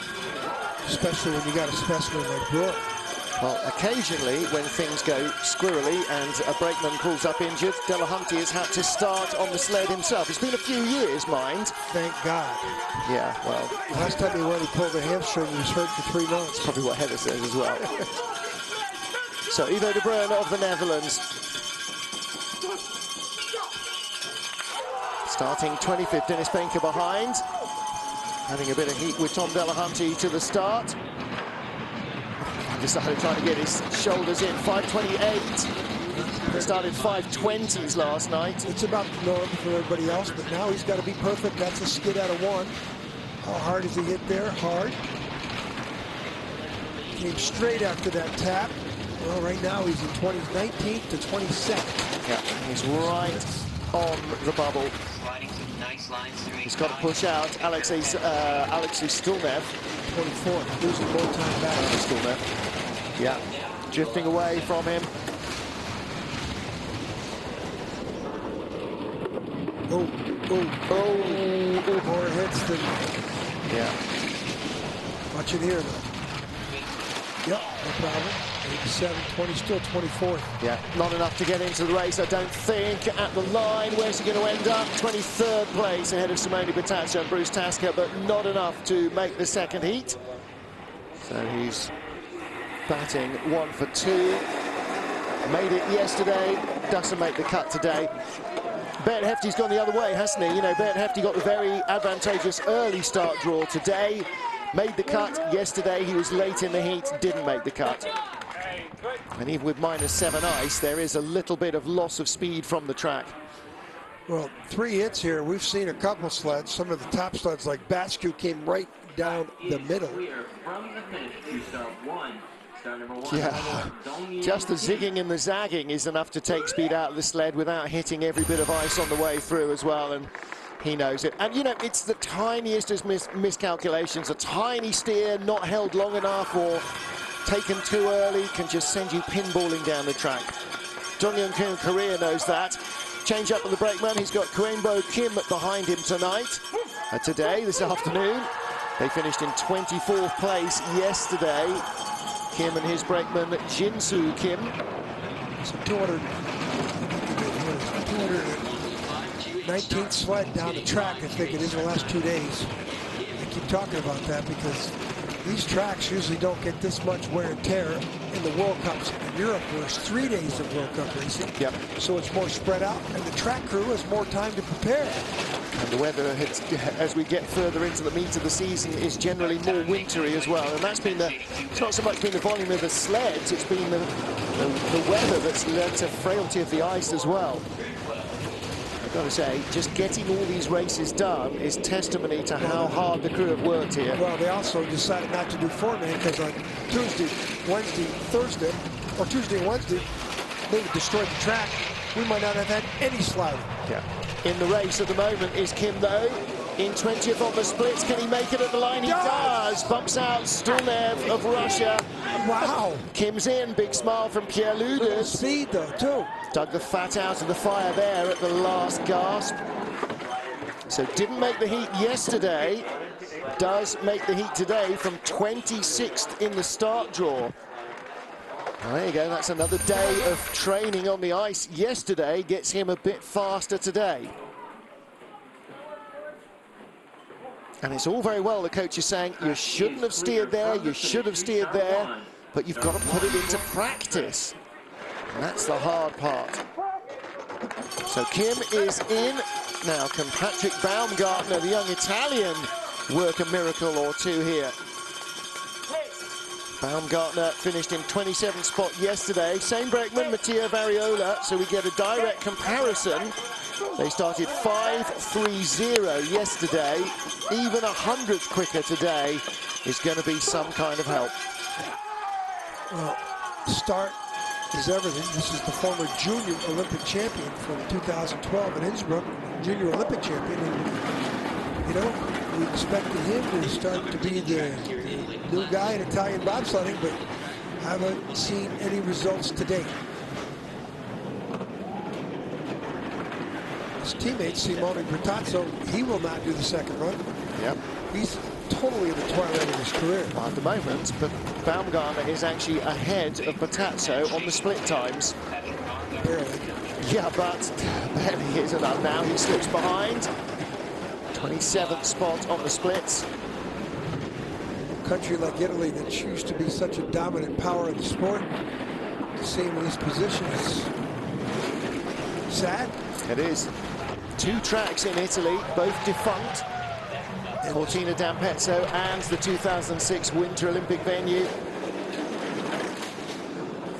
Especially when you got a specimen like Broer. Well, occasionally when things go squirrely and a brakeman pulls up injured, Delahunty has had to start on the sled himself. It's been a few years, mind. Thank God. Yeah, well. Last time he went, he pulled a hamstring. He was hurt for 3 months. Probably what Heather says as well. So Ivo de Bruin of the Netherlands. Starting 25th, Dennis Benker behind. Having a bit of heat with Tom Delahunty to the start. Decided trying to get his shoulders in. 5:28. He started 5:20s last night. It's about norm for everybody else, but now he's got to be perfect. That's a skid out of 1. How hard does he hit there? Hard. Came straight after that tap. Well, right now he's in 19th to 22nd. Yeah, he's right on the bubble. He's got to push out Alexei Stilnev. 24th, losing more time back. Stilnev. Yeah, drifting away from him. More hits than... Yeah. Watch it here, though. Yep, no problem. 87, 20, still 24th. Yeah, not enough to get into the race, I don't think. At the line, where's he going to end up? 23rd place ahead of Simone Bertazzo and Bruce Tasker, but not enough to make the second heat. So he's batting 1 for 2. Made it yesterday, doesn't make the cut today. Bert Hefty's gone the other way, hasn't he? You know, Bert Hefty got the very advantageous early start draw today. Made the cut yesterday. He was late in the heat, didn't make the cut. And even with -7 ice, there is a little bit of loss of speed from the track. Well, 3 hits here. We've seen a couple sleds. Some of the top sleds, like Bascue, came right down the middle. Yeah, just the zigging and the zagging is enough to take speed out of the sled without hitting every bit of ice on the way through as well. And he knows it. And, you know, it's the tiniest of miscalculations. A tiny steer not held long enough or taken too early can just send you pinballing down the track. Jong Young Kim Korea knows that. Change up with the brakeman. He's got Kwenbo Kim behind him tonight. Today, this afternoon, they finished in 24th place yesterday. Kim and his brakeman, Jinsu Kim. So 219th sled down the track, I think it is, in the last 2 days. I keep talking about that because these tracks usually don't get this much wear and tear in the World Cups. In Europe, where it's 3 days of World Cup racing. Yep. So it's more spread out, and the track crew has more time to prepare. And the weather, as we get further into the meat of the season, is generally more wintry as well. And that's been it's not so much been the volume of the sleds, it's been the weather that's led to frailty of the ice as well. I've got to say, just getting all these races done is testimony to how hard the crew have worked here. Well, they also decided not to do 4-man because on Tuesday, Wednesday, Thursday, or Tuesday and Wednesday, they would destroy the track. We might not have had any sliding. Yeah. In the race at the moment is Kim, though. In 20th on the splits. Can he make it at the line? He does. Bumps out Stilnev of Russia. Wow. Kim's in. Big smile from Pierre Luders. Speed, though, too. Dug the fat out of the fire there at the last gasp. So didn't make the heat yesterday. Does make the heat today from 26th in the start draw. Well, there you go. That's another day of training on the ice. Yesterday gets him a bit faster today. And it's all very well the coach is saying you shouldn't have steered there, you should have steered there, but you've got to put it into practice. And that's the hard part. So Kim is in. Now can Patrick Baumgartner, the young Italian, work a miracle or two here? Baumgartner finished in 27th spot yesterday. Same brakeman, Mattia Variola, so we get a direct comparison. They started 5:30 yesterday. Even 100th quicker today is going to be some kind of help. Well, start is everything. This is the former junior Olympic champion from 2012 in Innsbruck, junior Olympic champion. And, you know, we expected him to start to be the new guy in Italian bobsledding, but haven't seen any results to date. His teammate, Simone Bertazzo, he will not do the second run. Yep. He's totally in the twilight of his career. Well, at the moment, but Baumgartner is actually ahead of Bertazzo on the split times. Barely. Yeah, but barely is enough. Now he slips behind. 27th spot on the splits. A country like Italy that used to be such a dominant power in the sport, to see him in this position is sad. It is. two tracks in Italy, both defunct. Cortina d'Ampezzo and the 2006 Winter Olympic venue.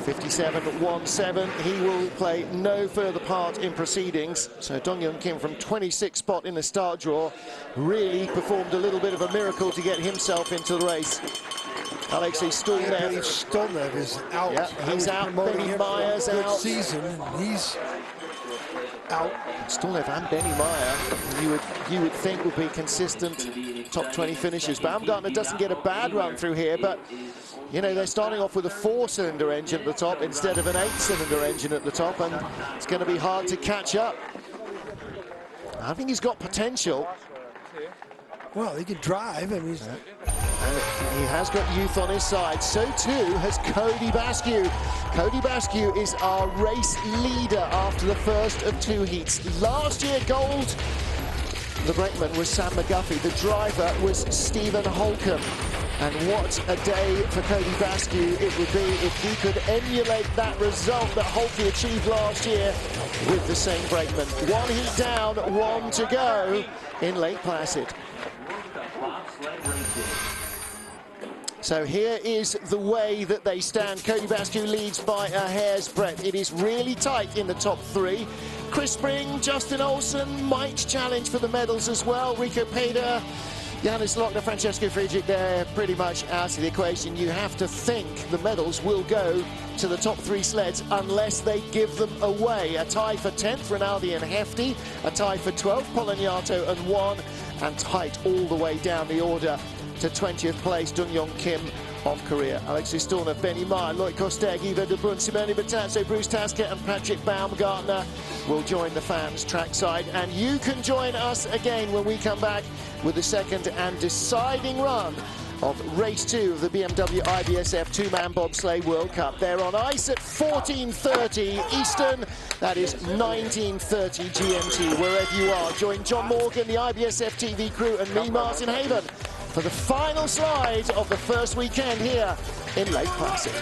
57.17. He will play no further part in proceedings. So Dong Hyun Kim from 26th spot in the start draw really performed a little bit of a miracle to get himself into the race. Alexei Stolnev is out. Yeah, he's out. Benny Myers out. Good season. He's out. Stolnev and Benny Meyer, you would think would be consistent top 20 finishes. Baumgartner doesn't get a bad run through here, but you know, they're starting off with a 4-cylinder engine at the top instead of an 8-cylinder engine at the top, and it's going to be hard to catch up. I think he's got potential. Well, he can drive, and he's... And he has got youth on his side. So too has Cody Bascue. Cody Bascue is our race leader after the first of two heats. Last year, gold. The brakeman was Sam McGuffey. The driver was Stephen Holcomb. And what a day for Cody Bascue it would be if he could emulate that result that Holke achieved last year with the same brakeman. One heat down, one to go in Lake Placid. So here is the way that they stand. Cody Bascue leads by a hair's breadth. It is really tight in the top three. Chris Spring, Justin Olsen might challenge for the medals as well. Rico Peda, Yannis Lochner, Francesco Friedrich, they're pretty much out of the equation. You have to think the medals will go to the top three sleds unless they give them away. A tie for 10th, Rinaldi and Hefty. A tie for 12th, Poloniato and 1. And tight all the way down the order to 20th place, Dong Hyun Kim of Korea. Alexei Stolnev, Benny Meyer, Loic Kosteg, Ivo de Bruyne, Simone Battazzo, Bruce Tasker and Patrick Baumgartner will join the fans trackside. And you can join us again when we come back with the second and deciding run of race 2 of the BMW IBSF two-man bobsleigh World Cup. They're on ice at 14:30 Eastern. That is 19:30 GMT. Wherever you are, join John Morgan, the IBSF TV crew, and me, Martin Haven, for the final slide of the first weekend here in Lake Placid.